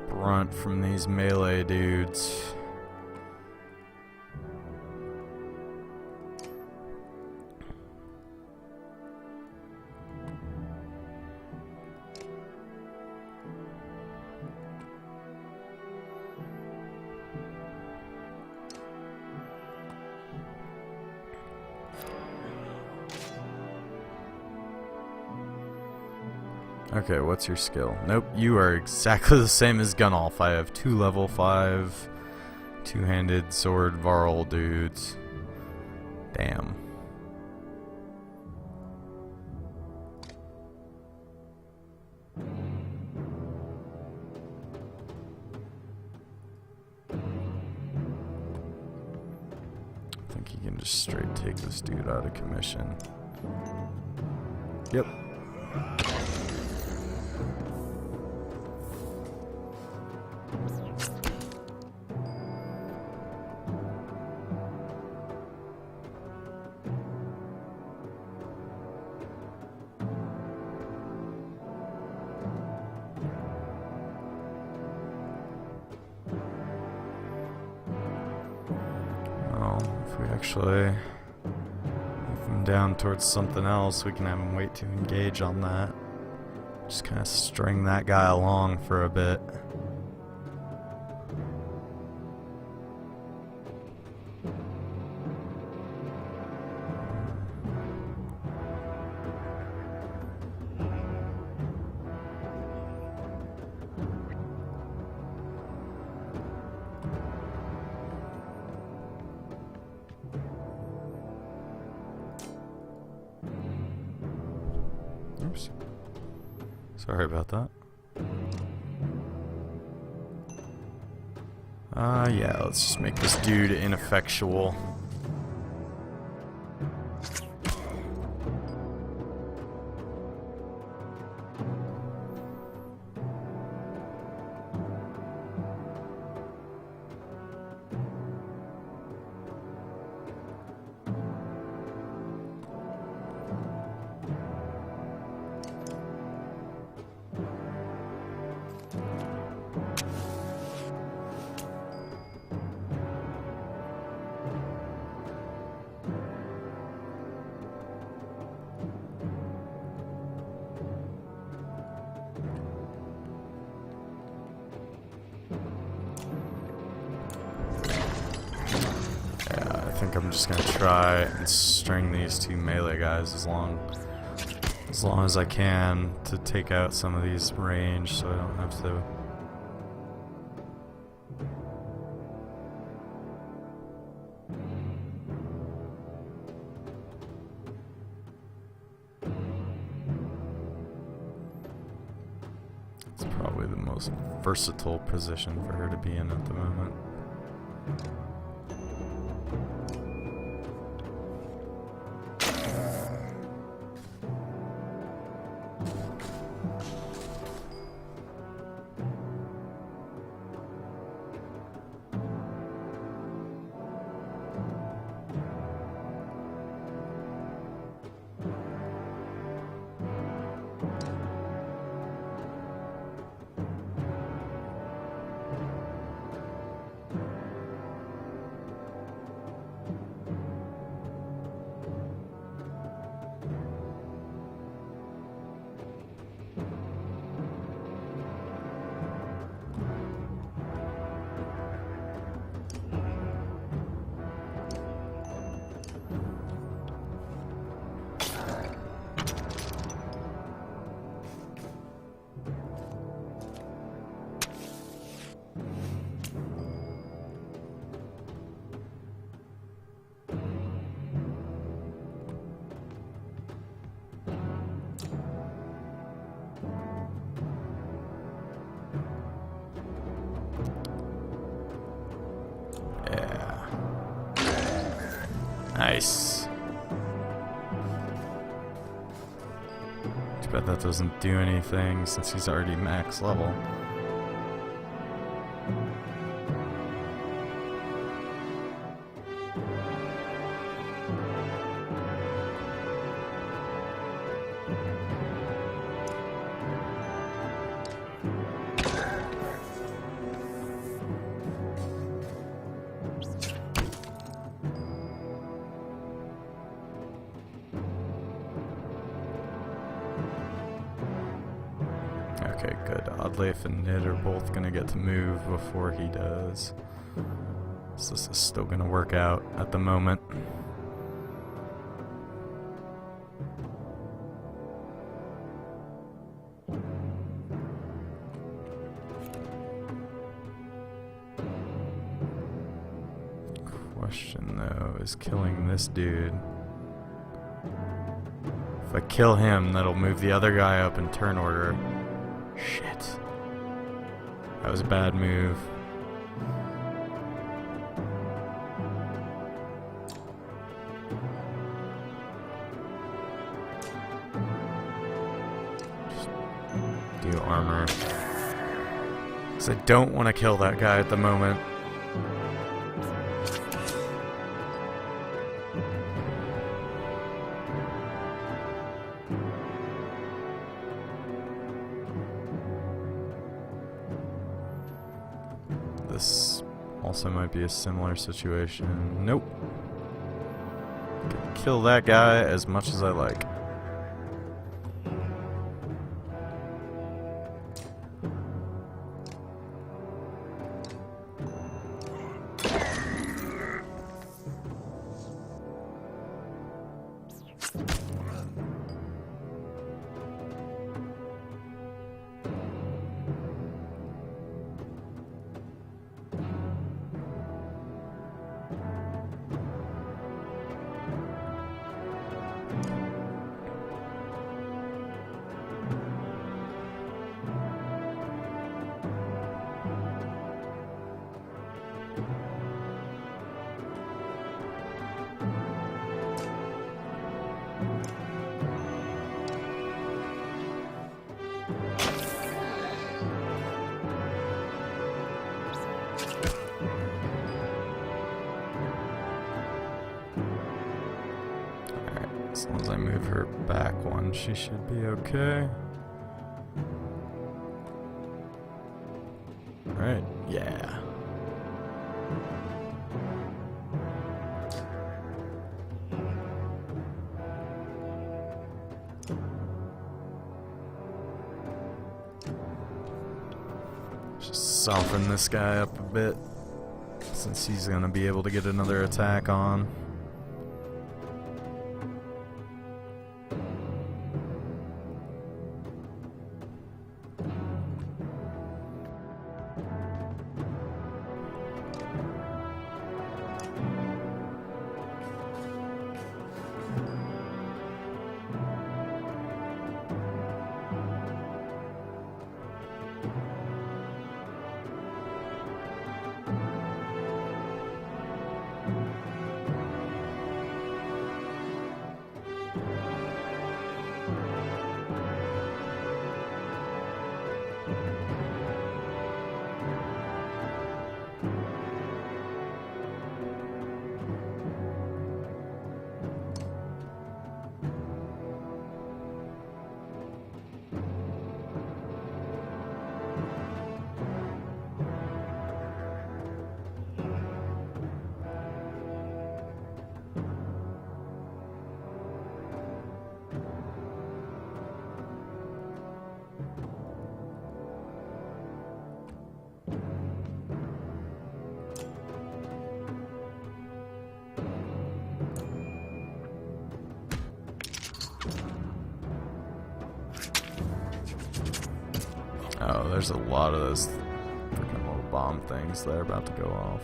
brunt from these melee dudes. Okay, what's your skill? Nope, you are exactly the same as Gunnulf. I have 2 level 5 two-handed sword Varl dudes. Damn. I think he can just straight take this dude out of commission. Yep. If we actually move him down towards something else, we can have him wait to engage on that. Just kind of string that guy along for a bit. Oops. Sorry about that. Yeah, let's just make this dude ineffectual. I think I'm just gonna try and string these two melee guys as long as I can to take out some of these range, so I don't have to. It's probably the most versatile position for her to be in at the moment. Nice. Too bad that doesn't do anything since he's already max level. Okay, good. Oddleif and Nid are both gonna get to move before he does. So this is still gonna work out at the moment. Question though is killing this dude. If I kill him, that'll move the other guy up in turn order. Shit. That was a bad move. Just do armor. 'Cause I don't want to kill that guy at the moment. This also might be a similar situation. Nope. Kill that guy as much as I like. As long as I move her back one, she should be okay. Alright, yeah. Just soften this guy up a bit, since he's gonna be able to get another attack on. Oh, there's a lot of those freaking little bomb things that are about to go off.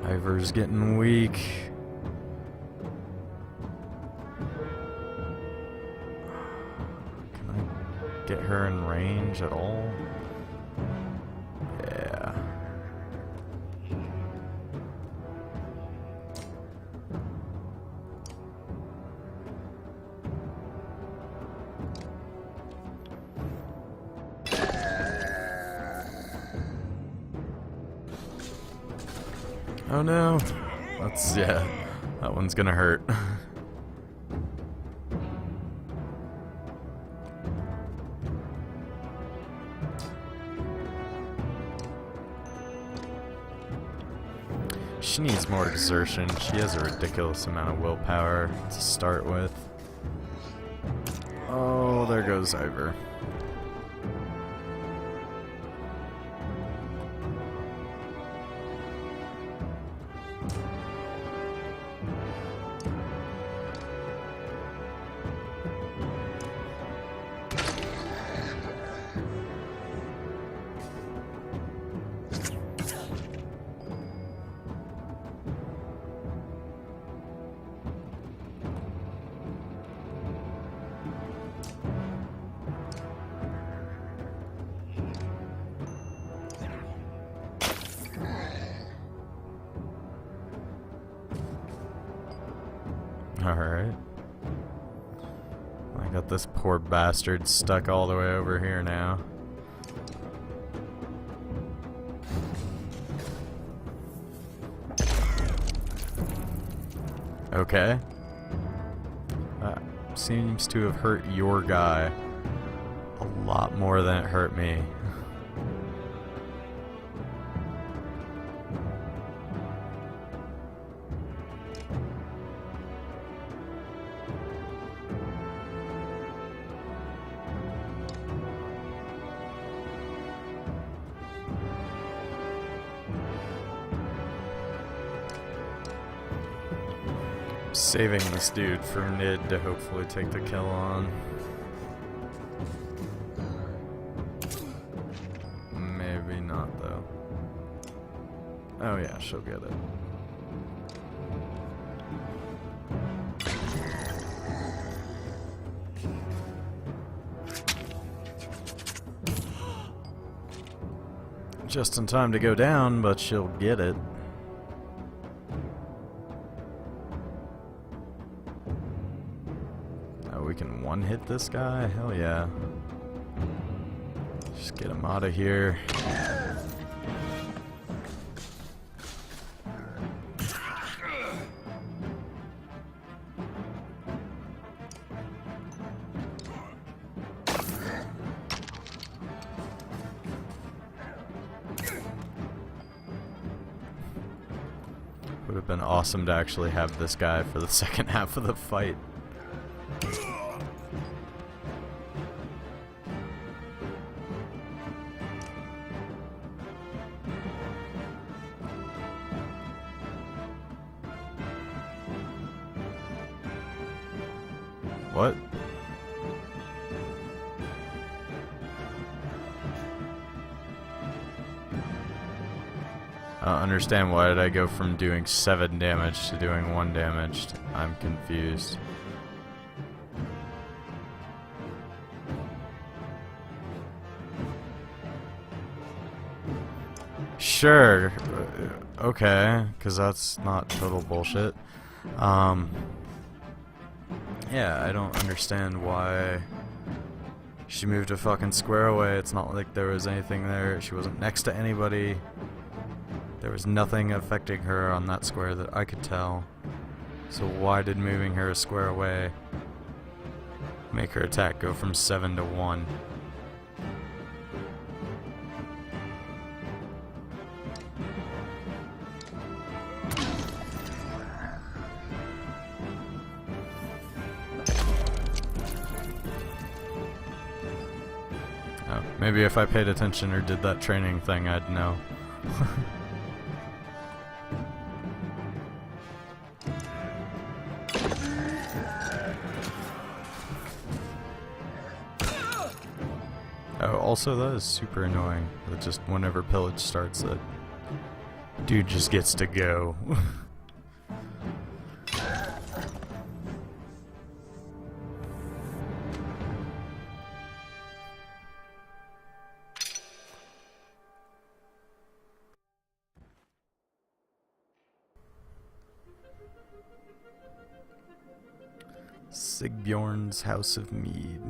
Ivor's getting weak. Can I get her in range at all? Yeah. Oh no. Yeah, that one's gonna hurt. She needs more exertion. She has a ridiculous amount of willpower to start with. Oh, there goes Ivor. Alright. I got this poor bastard stuck all the way over here now. Okay. That seems to have hurt your guy a lot more than it hurt me. Saving this dude for Nid to hopefully take the kill on. Maybe not though. Oh yeah, she'll get it. Just in time to go down, but she'll get it. We can one-hit this guy? Hell yeah. Just get him out of here. Would have been awesome to actually have this guy for the second half of the fight. What? I don't understand, why did I go from doing 7 damage to doing 1 damage? I'm confused. Sure. Okay, because that's not total bullshit. Yeah, I don't understand why she moved a fucking square away. It's not like there was anything there. She wasn't next to anybody. There was nothing affecting her on that square that I could tell. So why did moving her a square away make her attack go from 7 to 1? Oh, maybe if I paid attention or did that training thing, I'd know. Oh, also that is super annoying. That just whenever pillage starts, that dude just gets to go. Sigbjorn's House of Mead.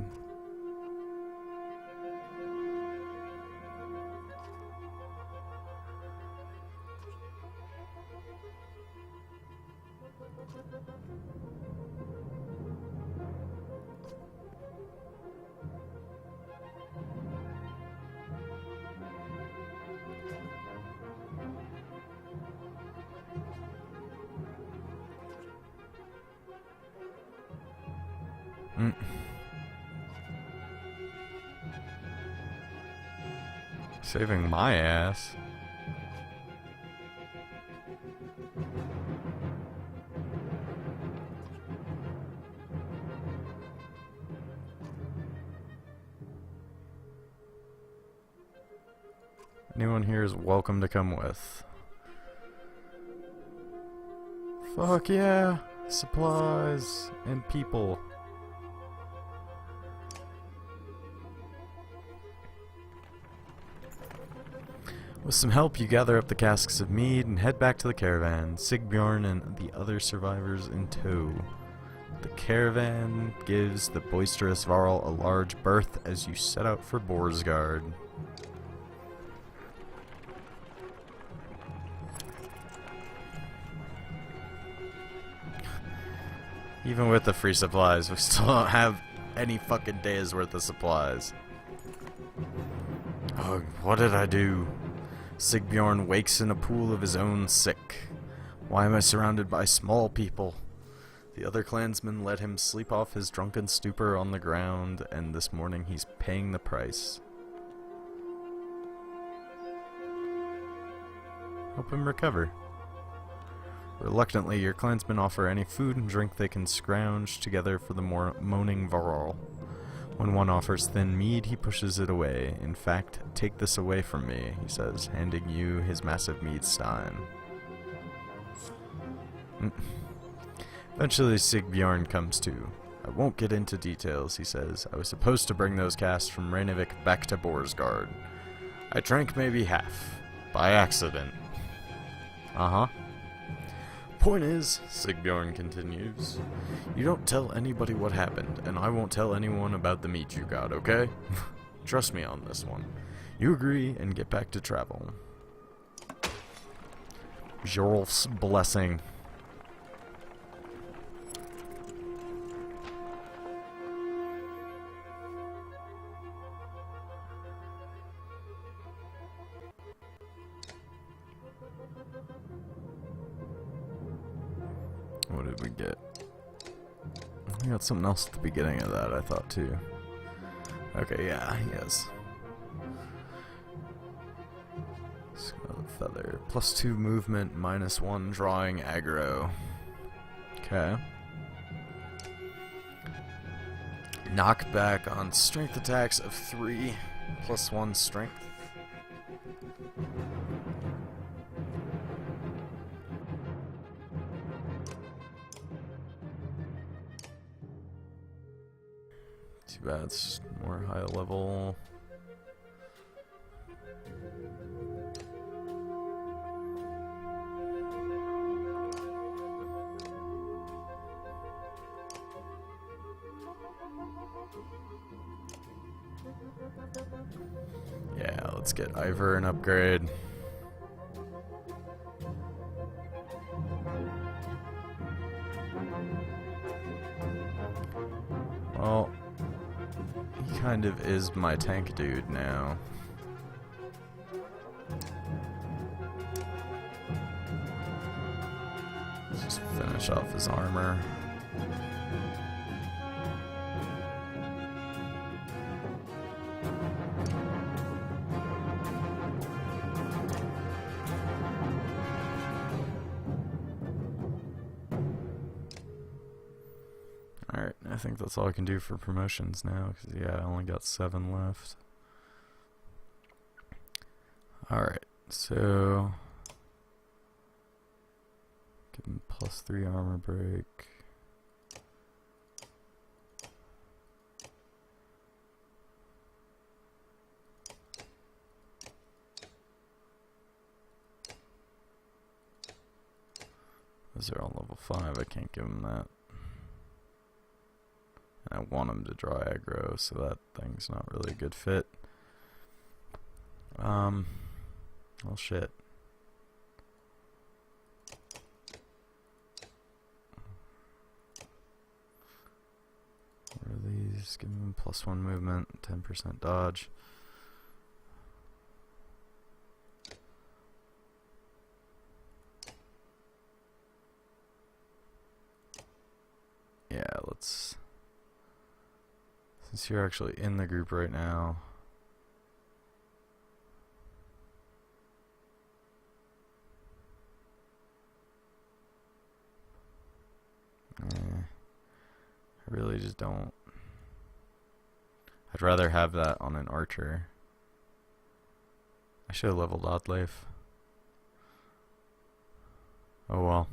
Saving my ass. Anyone here is welcome to come with. Fuck yeah! Supplies and people. With some help, you gather up the casks of mead and head back to the caravan, Sigbjorn and the other survivors in tow. The caravan gives the boisterous Varl a large berth as you set out for Borsgard. Even with the free supplies, we still don't have any fucking days worth of supplies. Oh, what did I do? Sigbjorn wakes in a pool of his own sick. Why am I surrounded by small people? The other clansmen let him sleep off his drunken stupor on the ground, and this morning he's paying the price. Help him recover. Reluctantly, your clansmen offer any food and drink they can scrounge together for the moaning Varl. When one offers thin mead, he pushes it away. In fact, take this away from me, he says, handing you his massive mead stein. Eventually, Sigbjorn comes to. I won't get into details, he says. I was supposed to bring those casks from Reynevik back to Borsgard. I drank maybe half. By accident. Uh-huh. Point is, Sigbjorn continues, you don't tell anybody what happened, and I won't tell anyone about the meat you got, okay? Trust me on this one. You agree and get back to travel. Jorulf's blessing. What did we get? We got something else at the beginning of that, I thought, too. Okay, yeah, yes. Scarlet Feather. +2 movement, -1 drawing aggro. Okay. Knockback on strength attacks of 3, +1 strength. Too bad it's more high level. Yeah, let's get Ivor an upgrade. Well, he kind of is my tank dude now. Let's just finish off his armor. Alright, I think that's all I can do for promotions now, because yeah, I only got 7 left. Alright, so give him +3 armor break. Those are all level 5, I can't give him that. I want him to draw aggro, so that thing's not really a good fit. Well, shit. What are these? Give him +1 movement, 10% dodge. Yeah, let's... Since you're actually in the group right now. I really just don't. I'd rather have that on an archer. I should have leveled Oddleif. Oh well.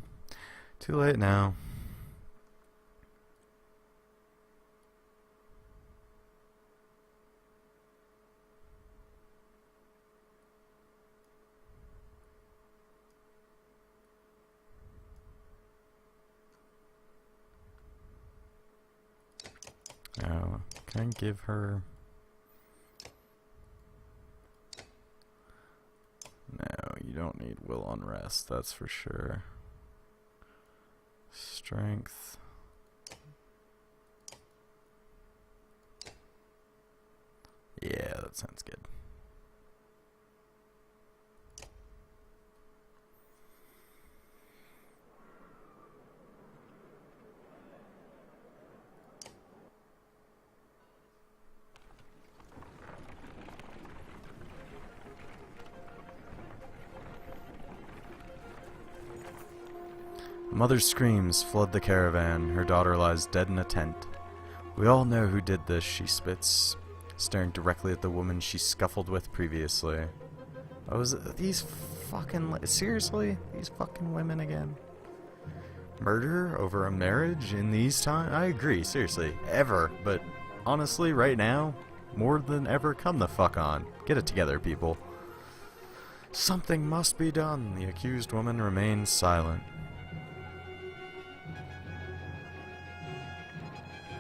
Too late now. Now, can I give her... No, you don't need will unrest, that's for sure. Strength. Yeah, that sounds good. Mother's screams flood the caravan. Her daughter lies dead in a tent. We all know who did this, she spits, staring directly at the woman she scuffled with previously. Oh, is it these fucking... Seriously? These fucking women again? Murder over a marriage in these times? I agree, seriously. Ever. But honestly, right now, more than ever, come the fuck on. Get it together, people. Something must be done. The accused woman remains silent.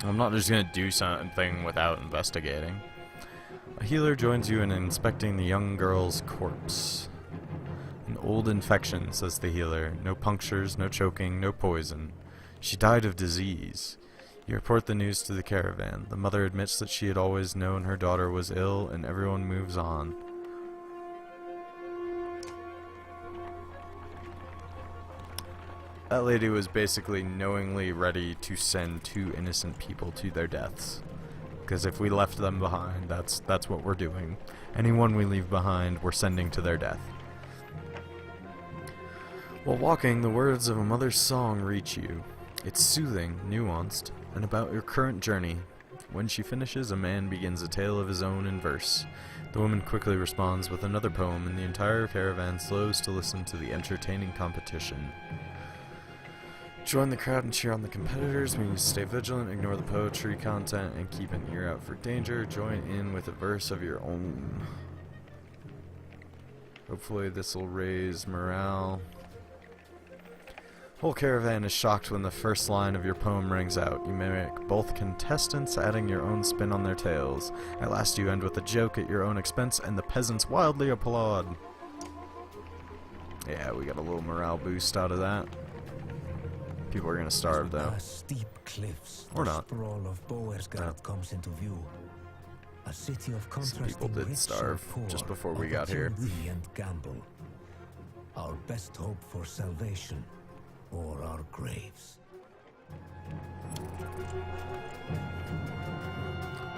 I'm not just gonna do something without investigating. A healer joins you in inspecting the young girl's corpse. An old infection, says the healer. No punctures, no choking, no poison. She died of disease. You report the news to the caravan. The mother admits that she had always known her daughter was ill, and everyone moves on. That lady was basically knowingly ready to send 2 innocent people to their deaths. Because if we left them behind, that's what we're doing. Anyone we leave behind, we're sending to their death. While walking, the words of a mother's song reach you. It's soothing, nuanced, and about your current journey. When she finishes, a man begins a tale of his own in verse. The woman quickly responds with another poem, and the entire caravan slows to listen to the entertaining competition. Join the crowd and cheer on the competitors. We need to stay vigilant, ignore the poetry content, and keep an ear out for danger. Join in with a verse of your own. Hopefully this will raise morale. Whole caravan is shocked when the first line of your poem rings out. You mimic both contestants, adding your own spin on their tales. At last you end with a joke at your own expense, and the peasants wildly applaud. Yeah, we got a little morale boost out of that. People are gonna starve though. Steep cliffs, or not. Sprawl of Boersgard comes into view. A city of Some people did starve just before we got here. And gamble. Our best hope for salvation, or our graves.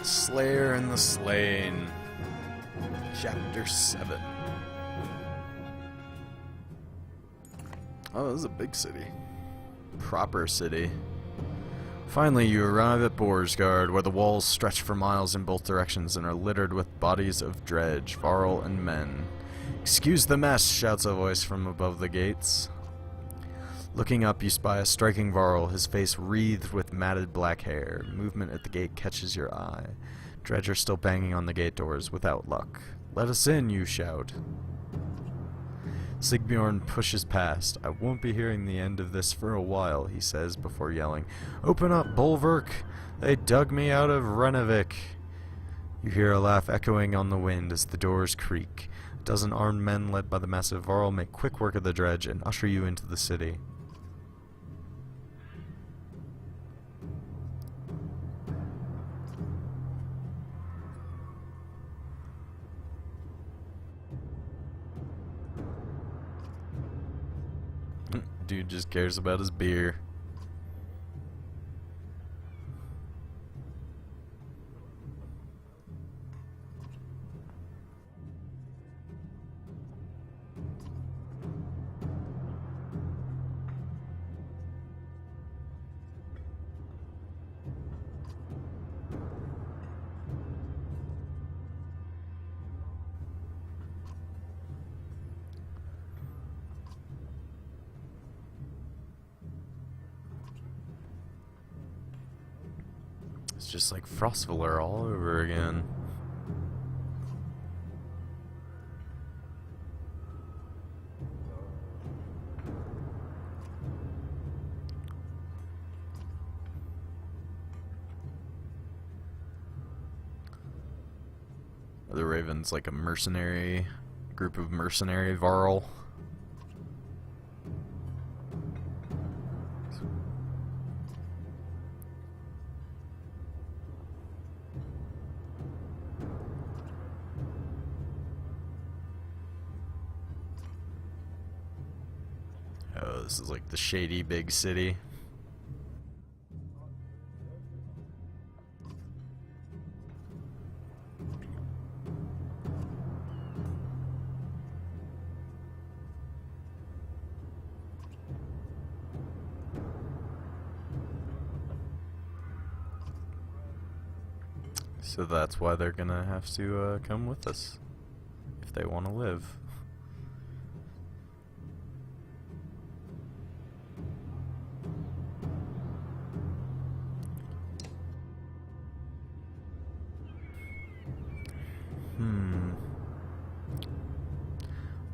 Slayer and the Slain, Chapter 7. Oh, this is a big city. Proper city. Finally, you arrive at Boersgard, where the walls stretch for miles in both directions and are littered with bodies of dredge, varl, and men. Excuse the mess, shouts a voice from above the gates. Looking up, you spy a striking varl, his face wreathed with matted black hair. Movement at the gate catches your eye. Dredge are still banging on the gate doors without luck. Let us in, you shout. Sigbjorn pushes past. I won't be hearing the end of this for a while, he says before yelling, Open up, Bulwark! They dug me out of Renavik! You hear a laugh echoing on the wind as the doors creak. A dozen armed men led by the massive varl make quick work of the dredge and usher you into the city. Dude just cares about his beer. It's just like Frostvalor all over again. Are the ravens like a mercenary group of mercenary Varl? Oh, this is like the shady big city. So that's why they're gonna have to come with us if they want to live.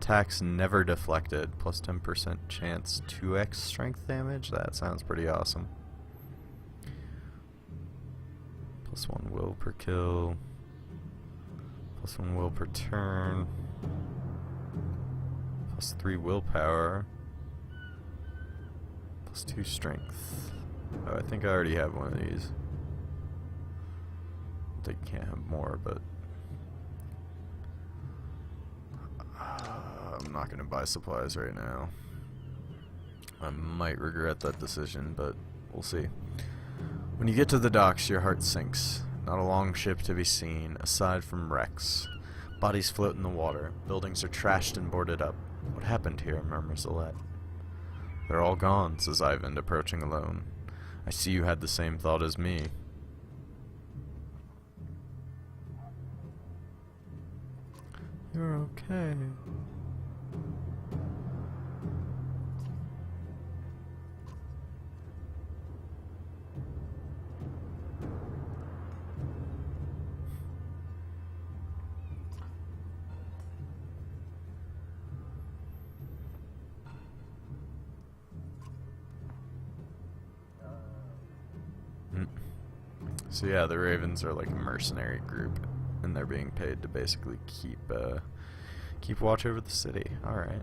Attacks never deflected, plus 10% chance, 2x strength damage? That sounds pretty awesome. Plus 1 will per kill. Plus 1 will per turn. Plus 3 willpower. Plus 2 strength. Oh, I think I already have one of these. They can't have more, but I'm not gonna buy supplies right now. I might regret that decision, but we'll see. When you get to the docks, your heart sinks. Not a long ship to be seen, aside from wrecks. Bodies float in the water. Buildings are trashed and boarded up. What happened here? Murmurs Alette. They're all gone, says Ivan, approaching alone. I see you had the same thought as me. You're okay. So yeah, the Ravens are like a mercenary group, and they're being paid to basically keep watch over the city. All right.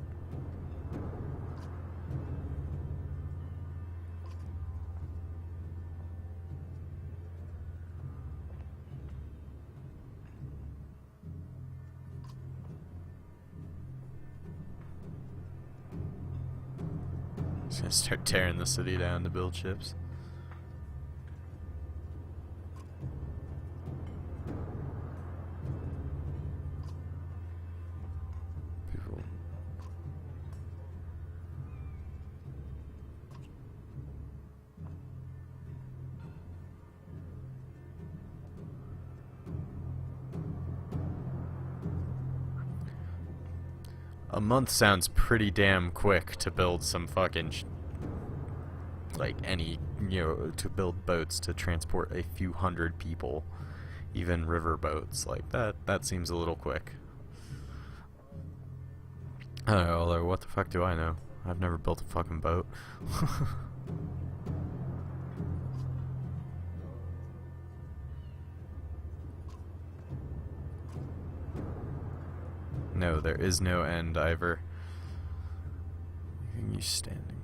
Just gonna start tearing the city down to build ships. A month sounds pretty damn quick to build some fucking like any, to build boats to transport a few hundred people, even river boats like that seems a little quick. I don't know, although what the fuck do I know? I've never built a fucking boat. No, there is no end, Ivor. You standing.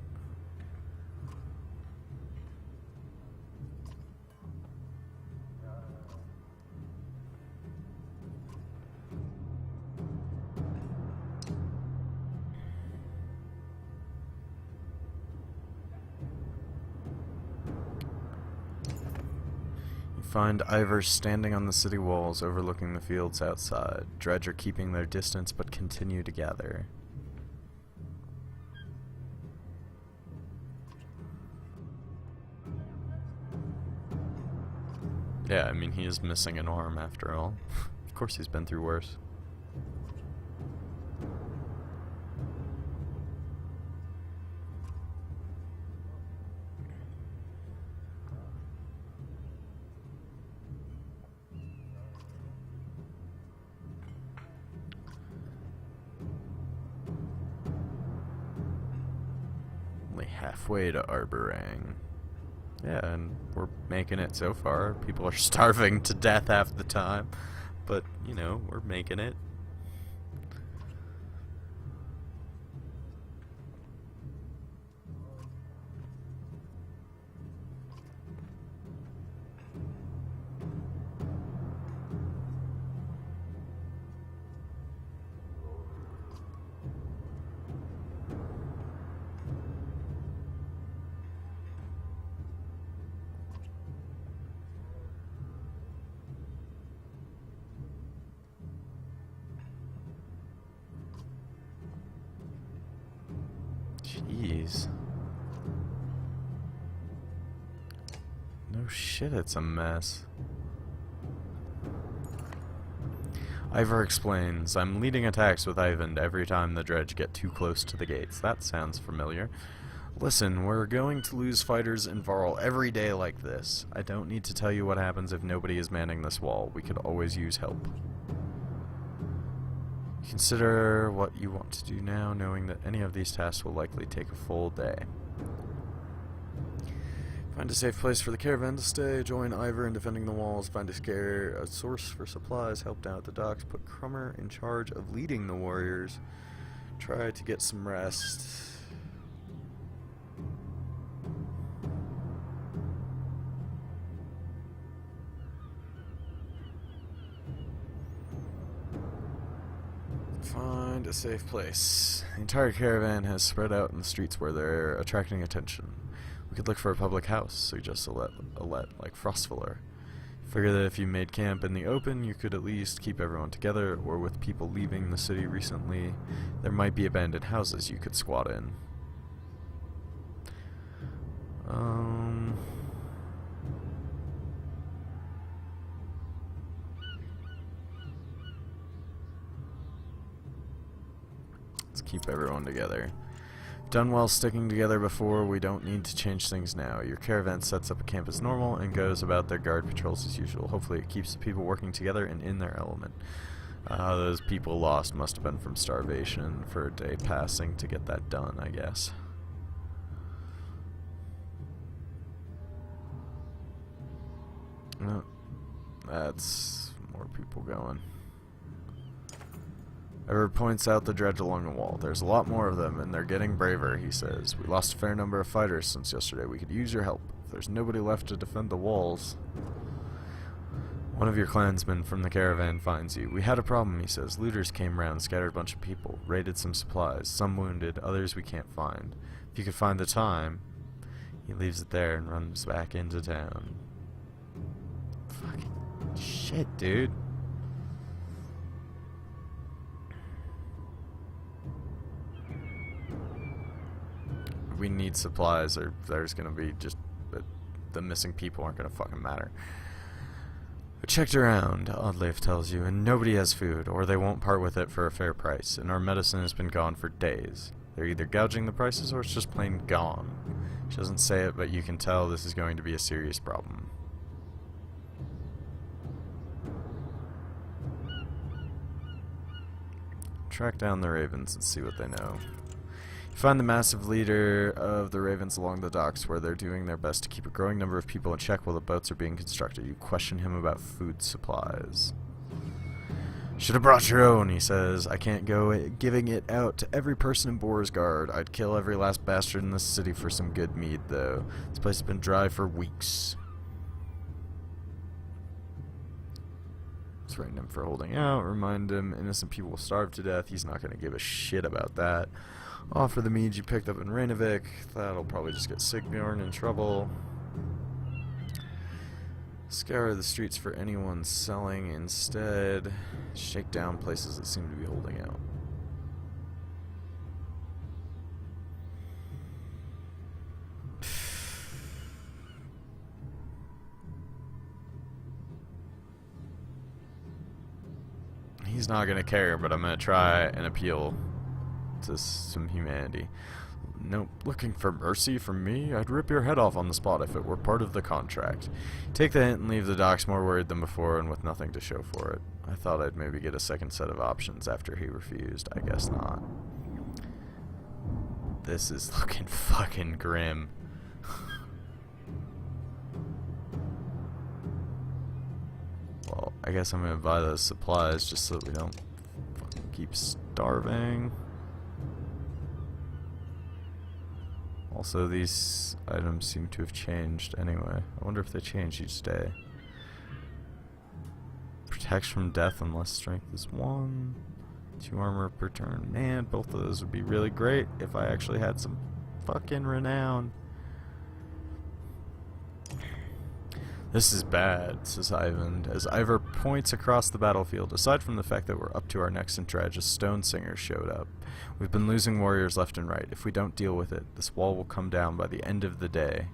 Find Ivor standing on the city walls overlooking the fields outside. Dredge are keeping their distance but continue to gather. Yeah, I mean, he is missing an arm after all. Of course he's been through worse. Halfway to Arborang. Yeah, and we're making it so far. People are starving to death half the time. but, you know, we're making it. Jeez. No shit, it's a mess. Ivor explains, I'm leading attacks with Ivan every time the dredge get too close to the gates. That sounds familiar. Listen, we're going to lose fighters in Varl every day like this. I don't need to tell you what happens if nobody is manning this wall. We could always use help. Consider what you want to do now, knowing that any of these tasks will likely take a full day. Find a safe place for the caravan to stay, join Ivor in defending the walls, find a source for supplies, help down at the docks, put Crummer in charge of leading the warriors, try to get some rest. Find a safe place. The entire caravan has spread out in the streets where they're attracting attention. We could look for a public house, suggests Alette, like Frostfuller. Figure that if you made camp in the open, you could at least keep everyone together, or with people leaving the city recently, there might be abandoned houses you could squat in. Let's keep everyone together. Done well sticking together before, we don't need to change things now. Your caravan sets up a camp as normal and goes about their guard patrols as usual. Hopefully it keeps the people working together and in their element. Those people lost must have been from starvation for a day passing to get that done, I guess. No, that's more people going. Ever points out the dredge along the wall. There's a lot more of them, and they're getting braver, he says. We lost a fair number of fighters since yesterday. We could use your help. If there's nobody left to defend the walls... One of your clansmen from the caravan finds you. We had a problem, he says. Looters came round, scattered a bunch of people, raided some supplies, some wounded, others we can't find. If you could find the time... He leaves it there and runs back into town. Fucking shit, dude. We need supplies, or there's gonna be just... the missing people aren't gonna fucking matter. I checked around, Oddleif tells you, and nobody has food, or they won't part with it for a fair price, and our medicine has been gone for days. They're either gouging the prices, or it's just plain gone. She doesn't say it, but you can tell this is going to be a serious problem. Track down the Ravens and see what they know. You find the massive leader of the Ravens along the docks where they're doing their best to keep a growing number of people in check while the boats are being constructed. You question him about food supplies. Should have brought your own, he says. I can't go giving it out to every person in Boersgard. I'd kill every last bastard in this city for some good mead, though. This place has been dry for weeks. Threaten him for holding out. Remind him innocent people will starve to death. He's not going to give a shit about that. Offer the mead you picked up in Reykjavik. That'll probably just get Sigbjorn in trouble. Scour the streets for anyone selling instead. Shake down places that seem to be holding out. He's not gonna care, but I'm gonna try and appeal to some humanity. Nope. Looking for mercy from me? I'd rip your head off on the spot if it were part of the contract. Take the hint and leave the docks more worried than before and with nothing to show for it. I thought I'd maybe get a second set of options after he refused. I guess not. This is looking fucking grim. Well, I guess I'm gonna buy those supplies just so that we don't fucking keep starving. Also, these items seem to have changed anyway. I wonder if they change each day. Protects from death unless strength is 1. 2 armor per turn. Man, both of those would be really great if I actually had some fucking renown. This is bad, says Ivan, as Ivor points across the battlefield. Aside from the fact that we're up to our necks in dredge, a stone singer showed up. We've been losing warriors left and right. If we don't deal with it, this wall will come down by the end of the day.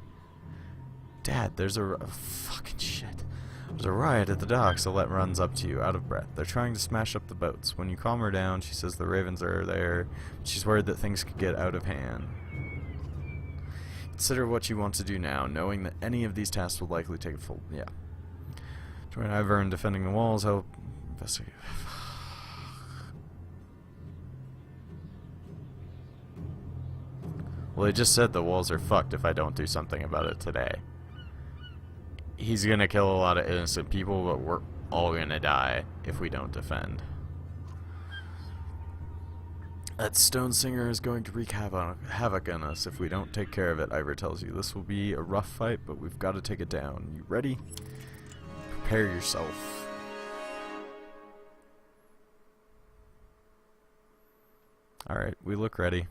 Dad, there's a fucking shit. There's a riot at the docks. Alette runs up to you, out of breath. They're trying to smash up the boats. When you calm her down, she says the ravens are there. She's worried that things could get out of hand. Consider what you want to do now, knowing that any of these tasks will likely take a full... Yeah. Join Ivor in defending the walls. Help investigate... Well, they just said the walls are fucked if I don't do something about it today. He's gonna kill a lot of innocent people, but we're all gonna die if we don't defend. That stone singer is going to wreak havoc on us if we don't take care of it, Ivor tells you. This will be a rough fight, but we've got to take it down. You ready? Prepare yourself. Alright, we look ready.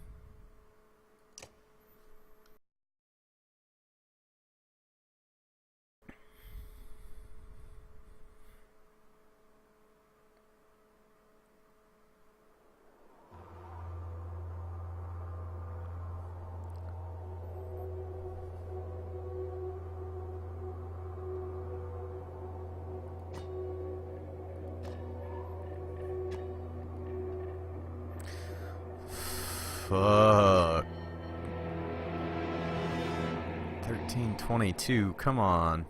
Fuck. 1322, come on.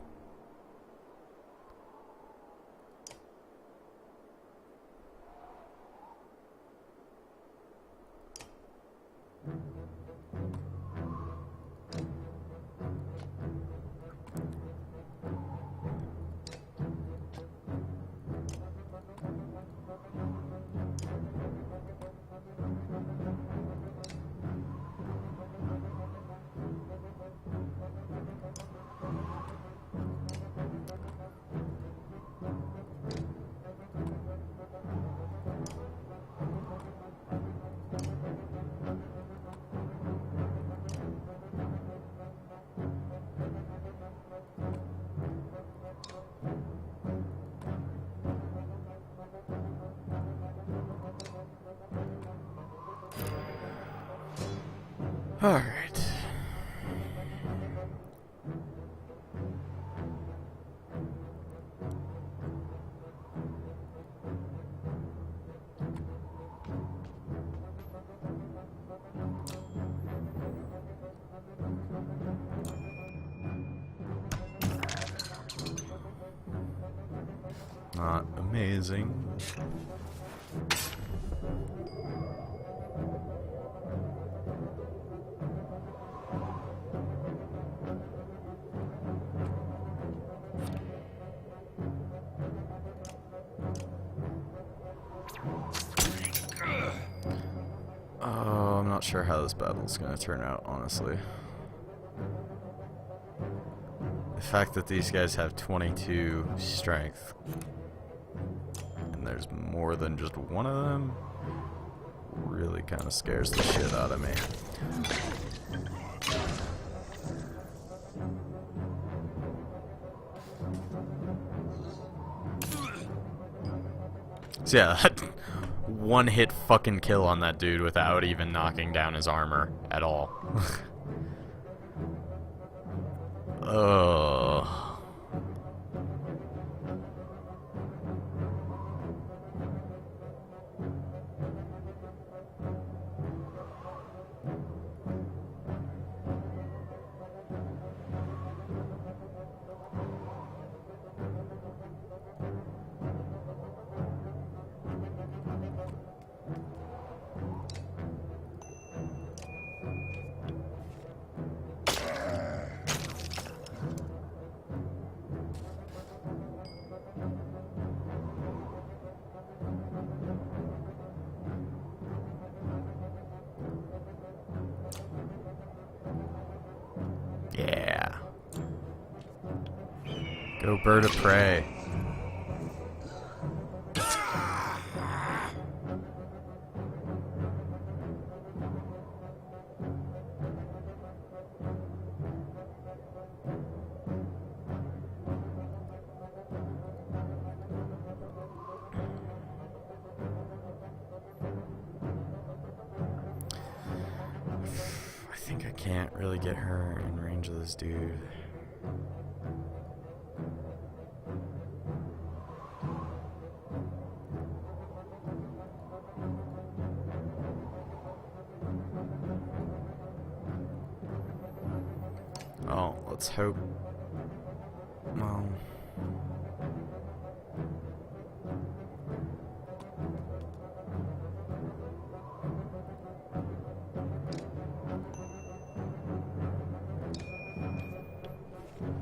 Alright. Not amazing. Oh, I'm not sure how this battle's gonna turn out, honestly. The fact that these guys have 22 strength and there's more than just one of them really kind of scares the shit out of me. So yeah, that one hit fucking kill on that dude without even knocking down his armor at all. Ugh. Go bird of prey. I think I can't really get her in range of this dude. Oh, let's hope. Well.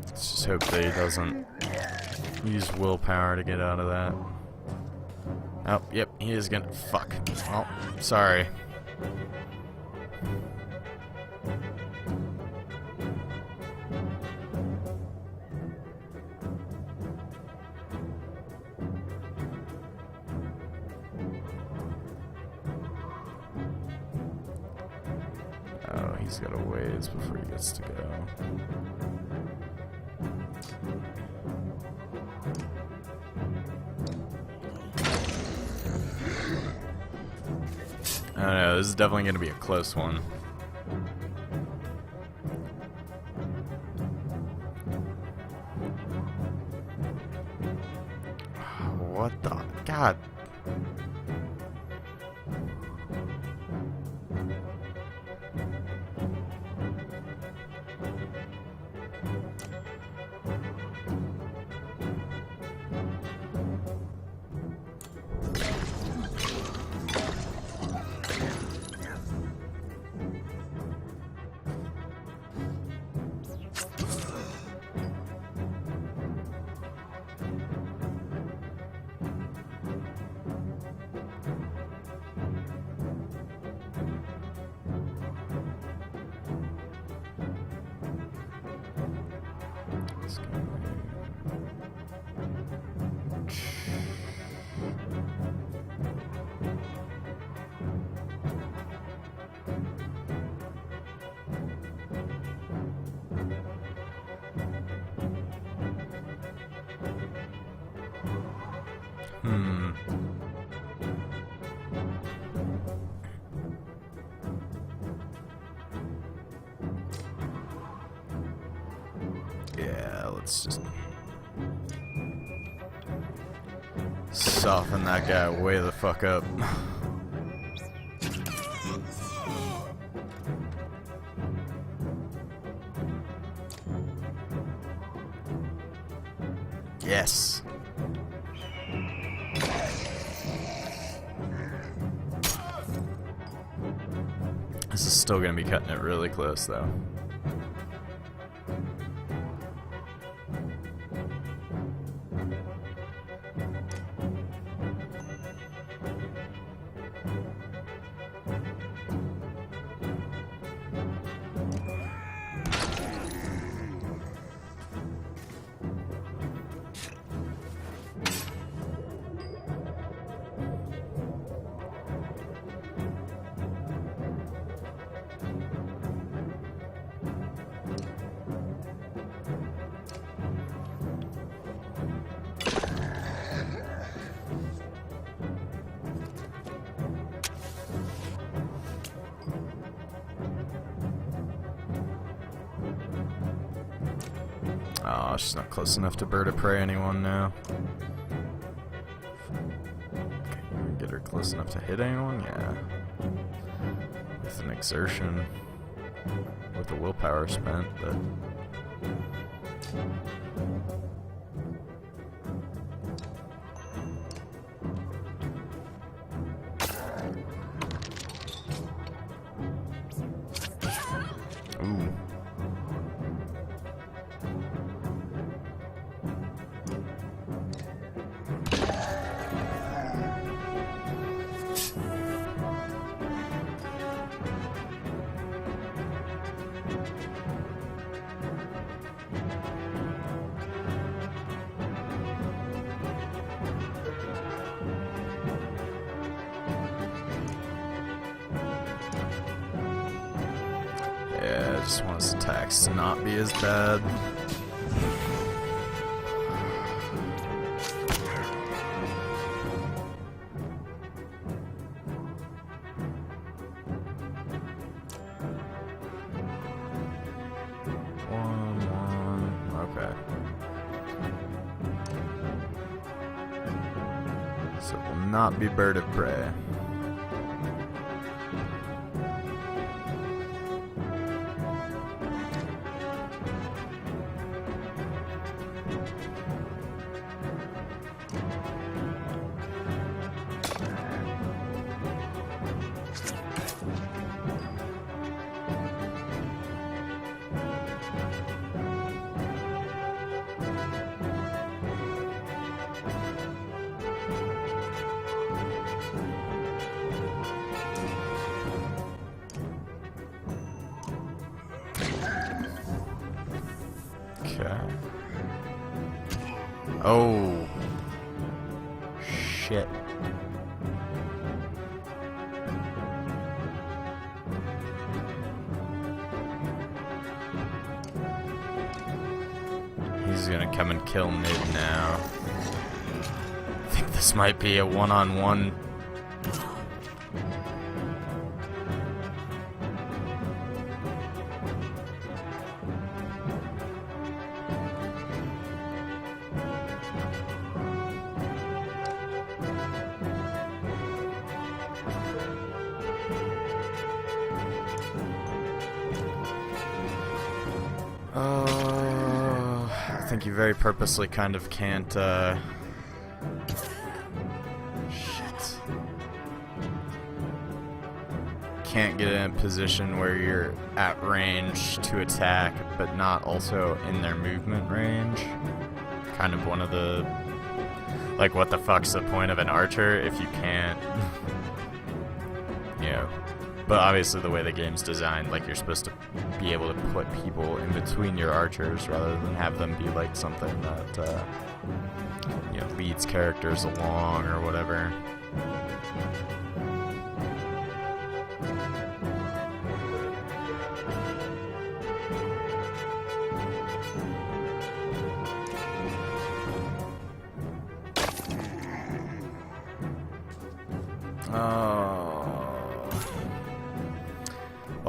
Let's just hope that he doesn't use willpower to get out of that. Oh, yep, he is gonna. Fuck. Oh, sorry. Oh, he's got a ways before he gets to go. I don't know, this is definitely going to be a close one. What the? God. Yeah, let's just soften that guy way the fuck up. Yes. This is still gonna be cutting it really close though. Oh, she's not close enough to bird of prey anyone now. Can you get her close enough to hit anyone? Yeah. With an exertion. With the willpower spent, but... Ooh. just want his attacks to not be as bad. Okay. So it will not be bird of prey. Okay. Oh. Shit. He's gonna come and kill mid now. I think this might be a one-on-one. I think you very purposely kind of can't, shit. Can't get in a position where you're at range to attack, but not also in their movement range. Kind of one of the... Like, what the fuck's the point of an archer if you can't... you know... But obviously the way the game's designed, like, you're supposed to be able to put people in between your archers rather than have them be like something that, you know, leads characters along or whatever.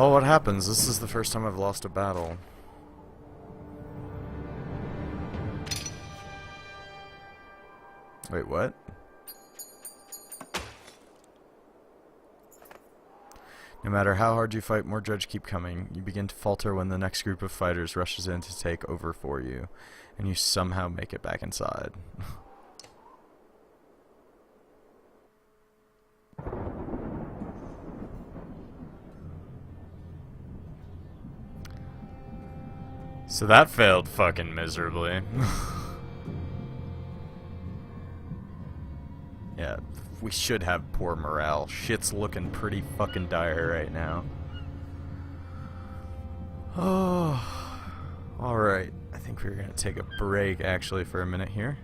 Oh, what happens? This is the first time I've lost a battle. Wait, what? No matter how hard you fight, more dredge keep coming. You begin to falter when the next group of fighters rushes in to take over for you, and you somehow make it back inside. So that failed fucking miserably. Yeah, we should have poor morale. Shit's looking pretty fucking dire right now. Oh, alright. I think we're gonna take a break actually for a minute here.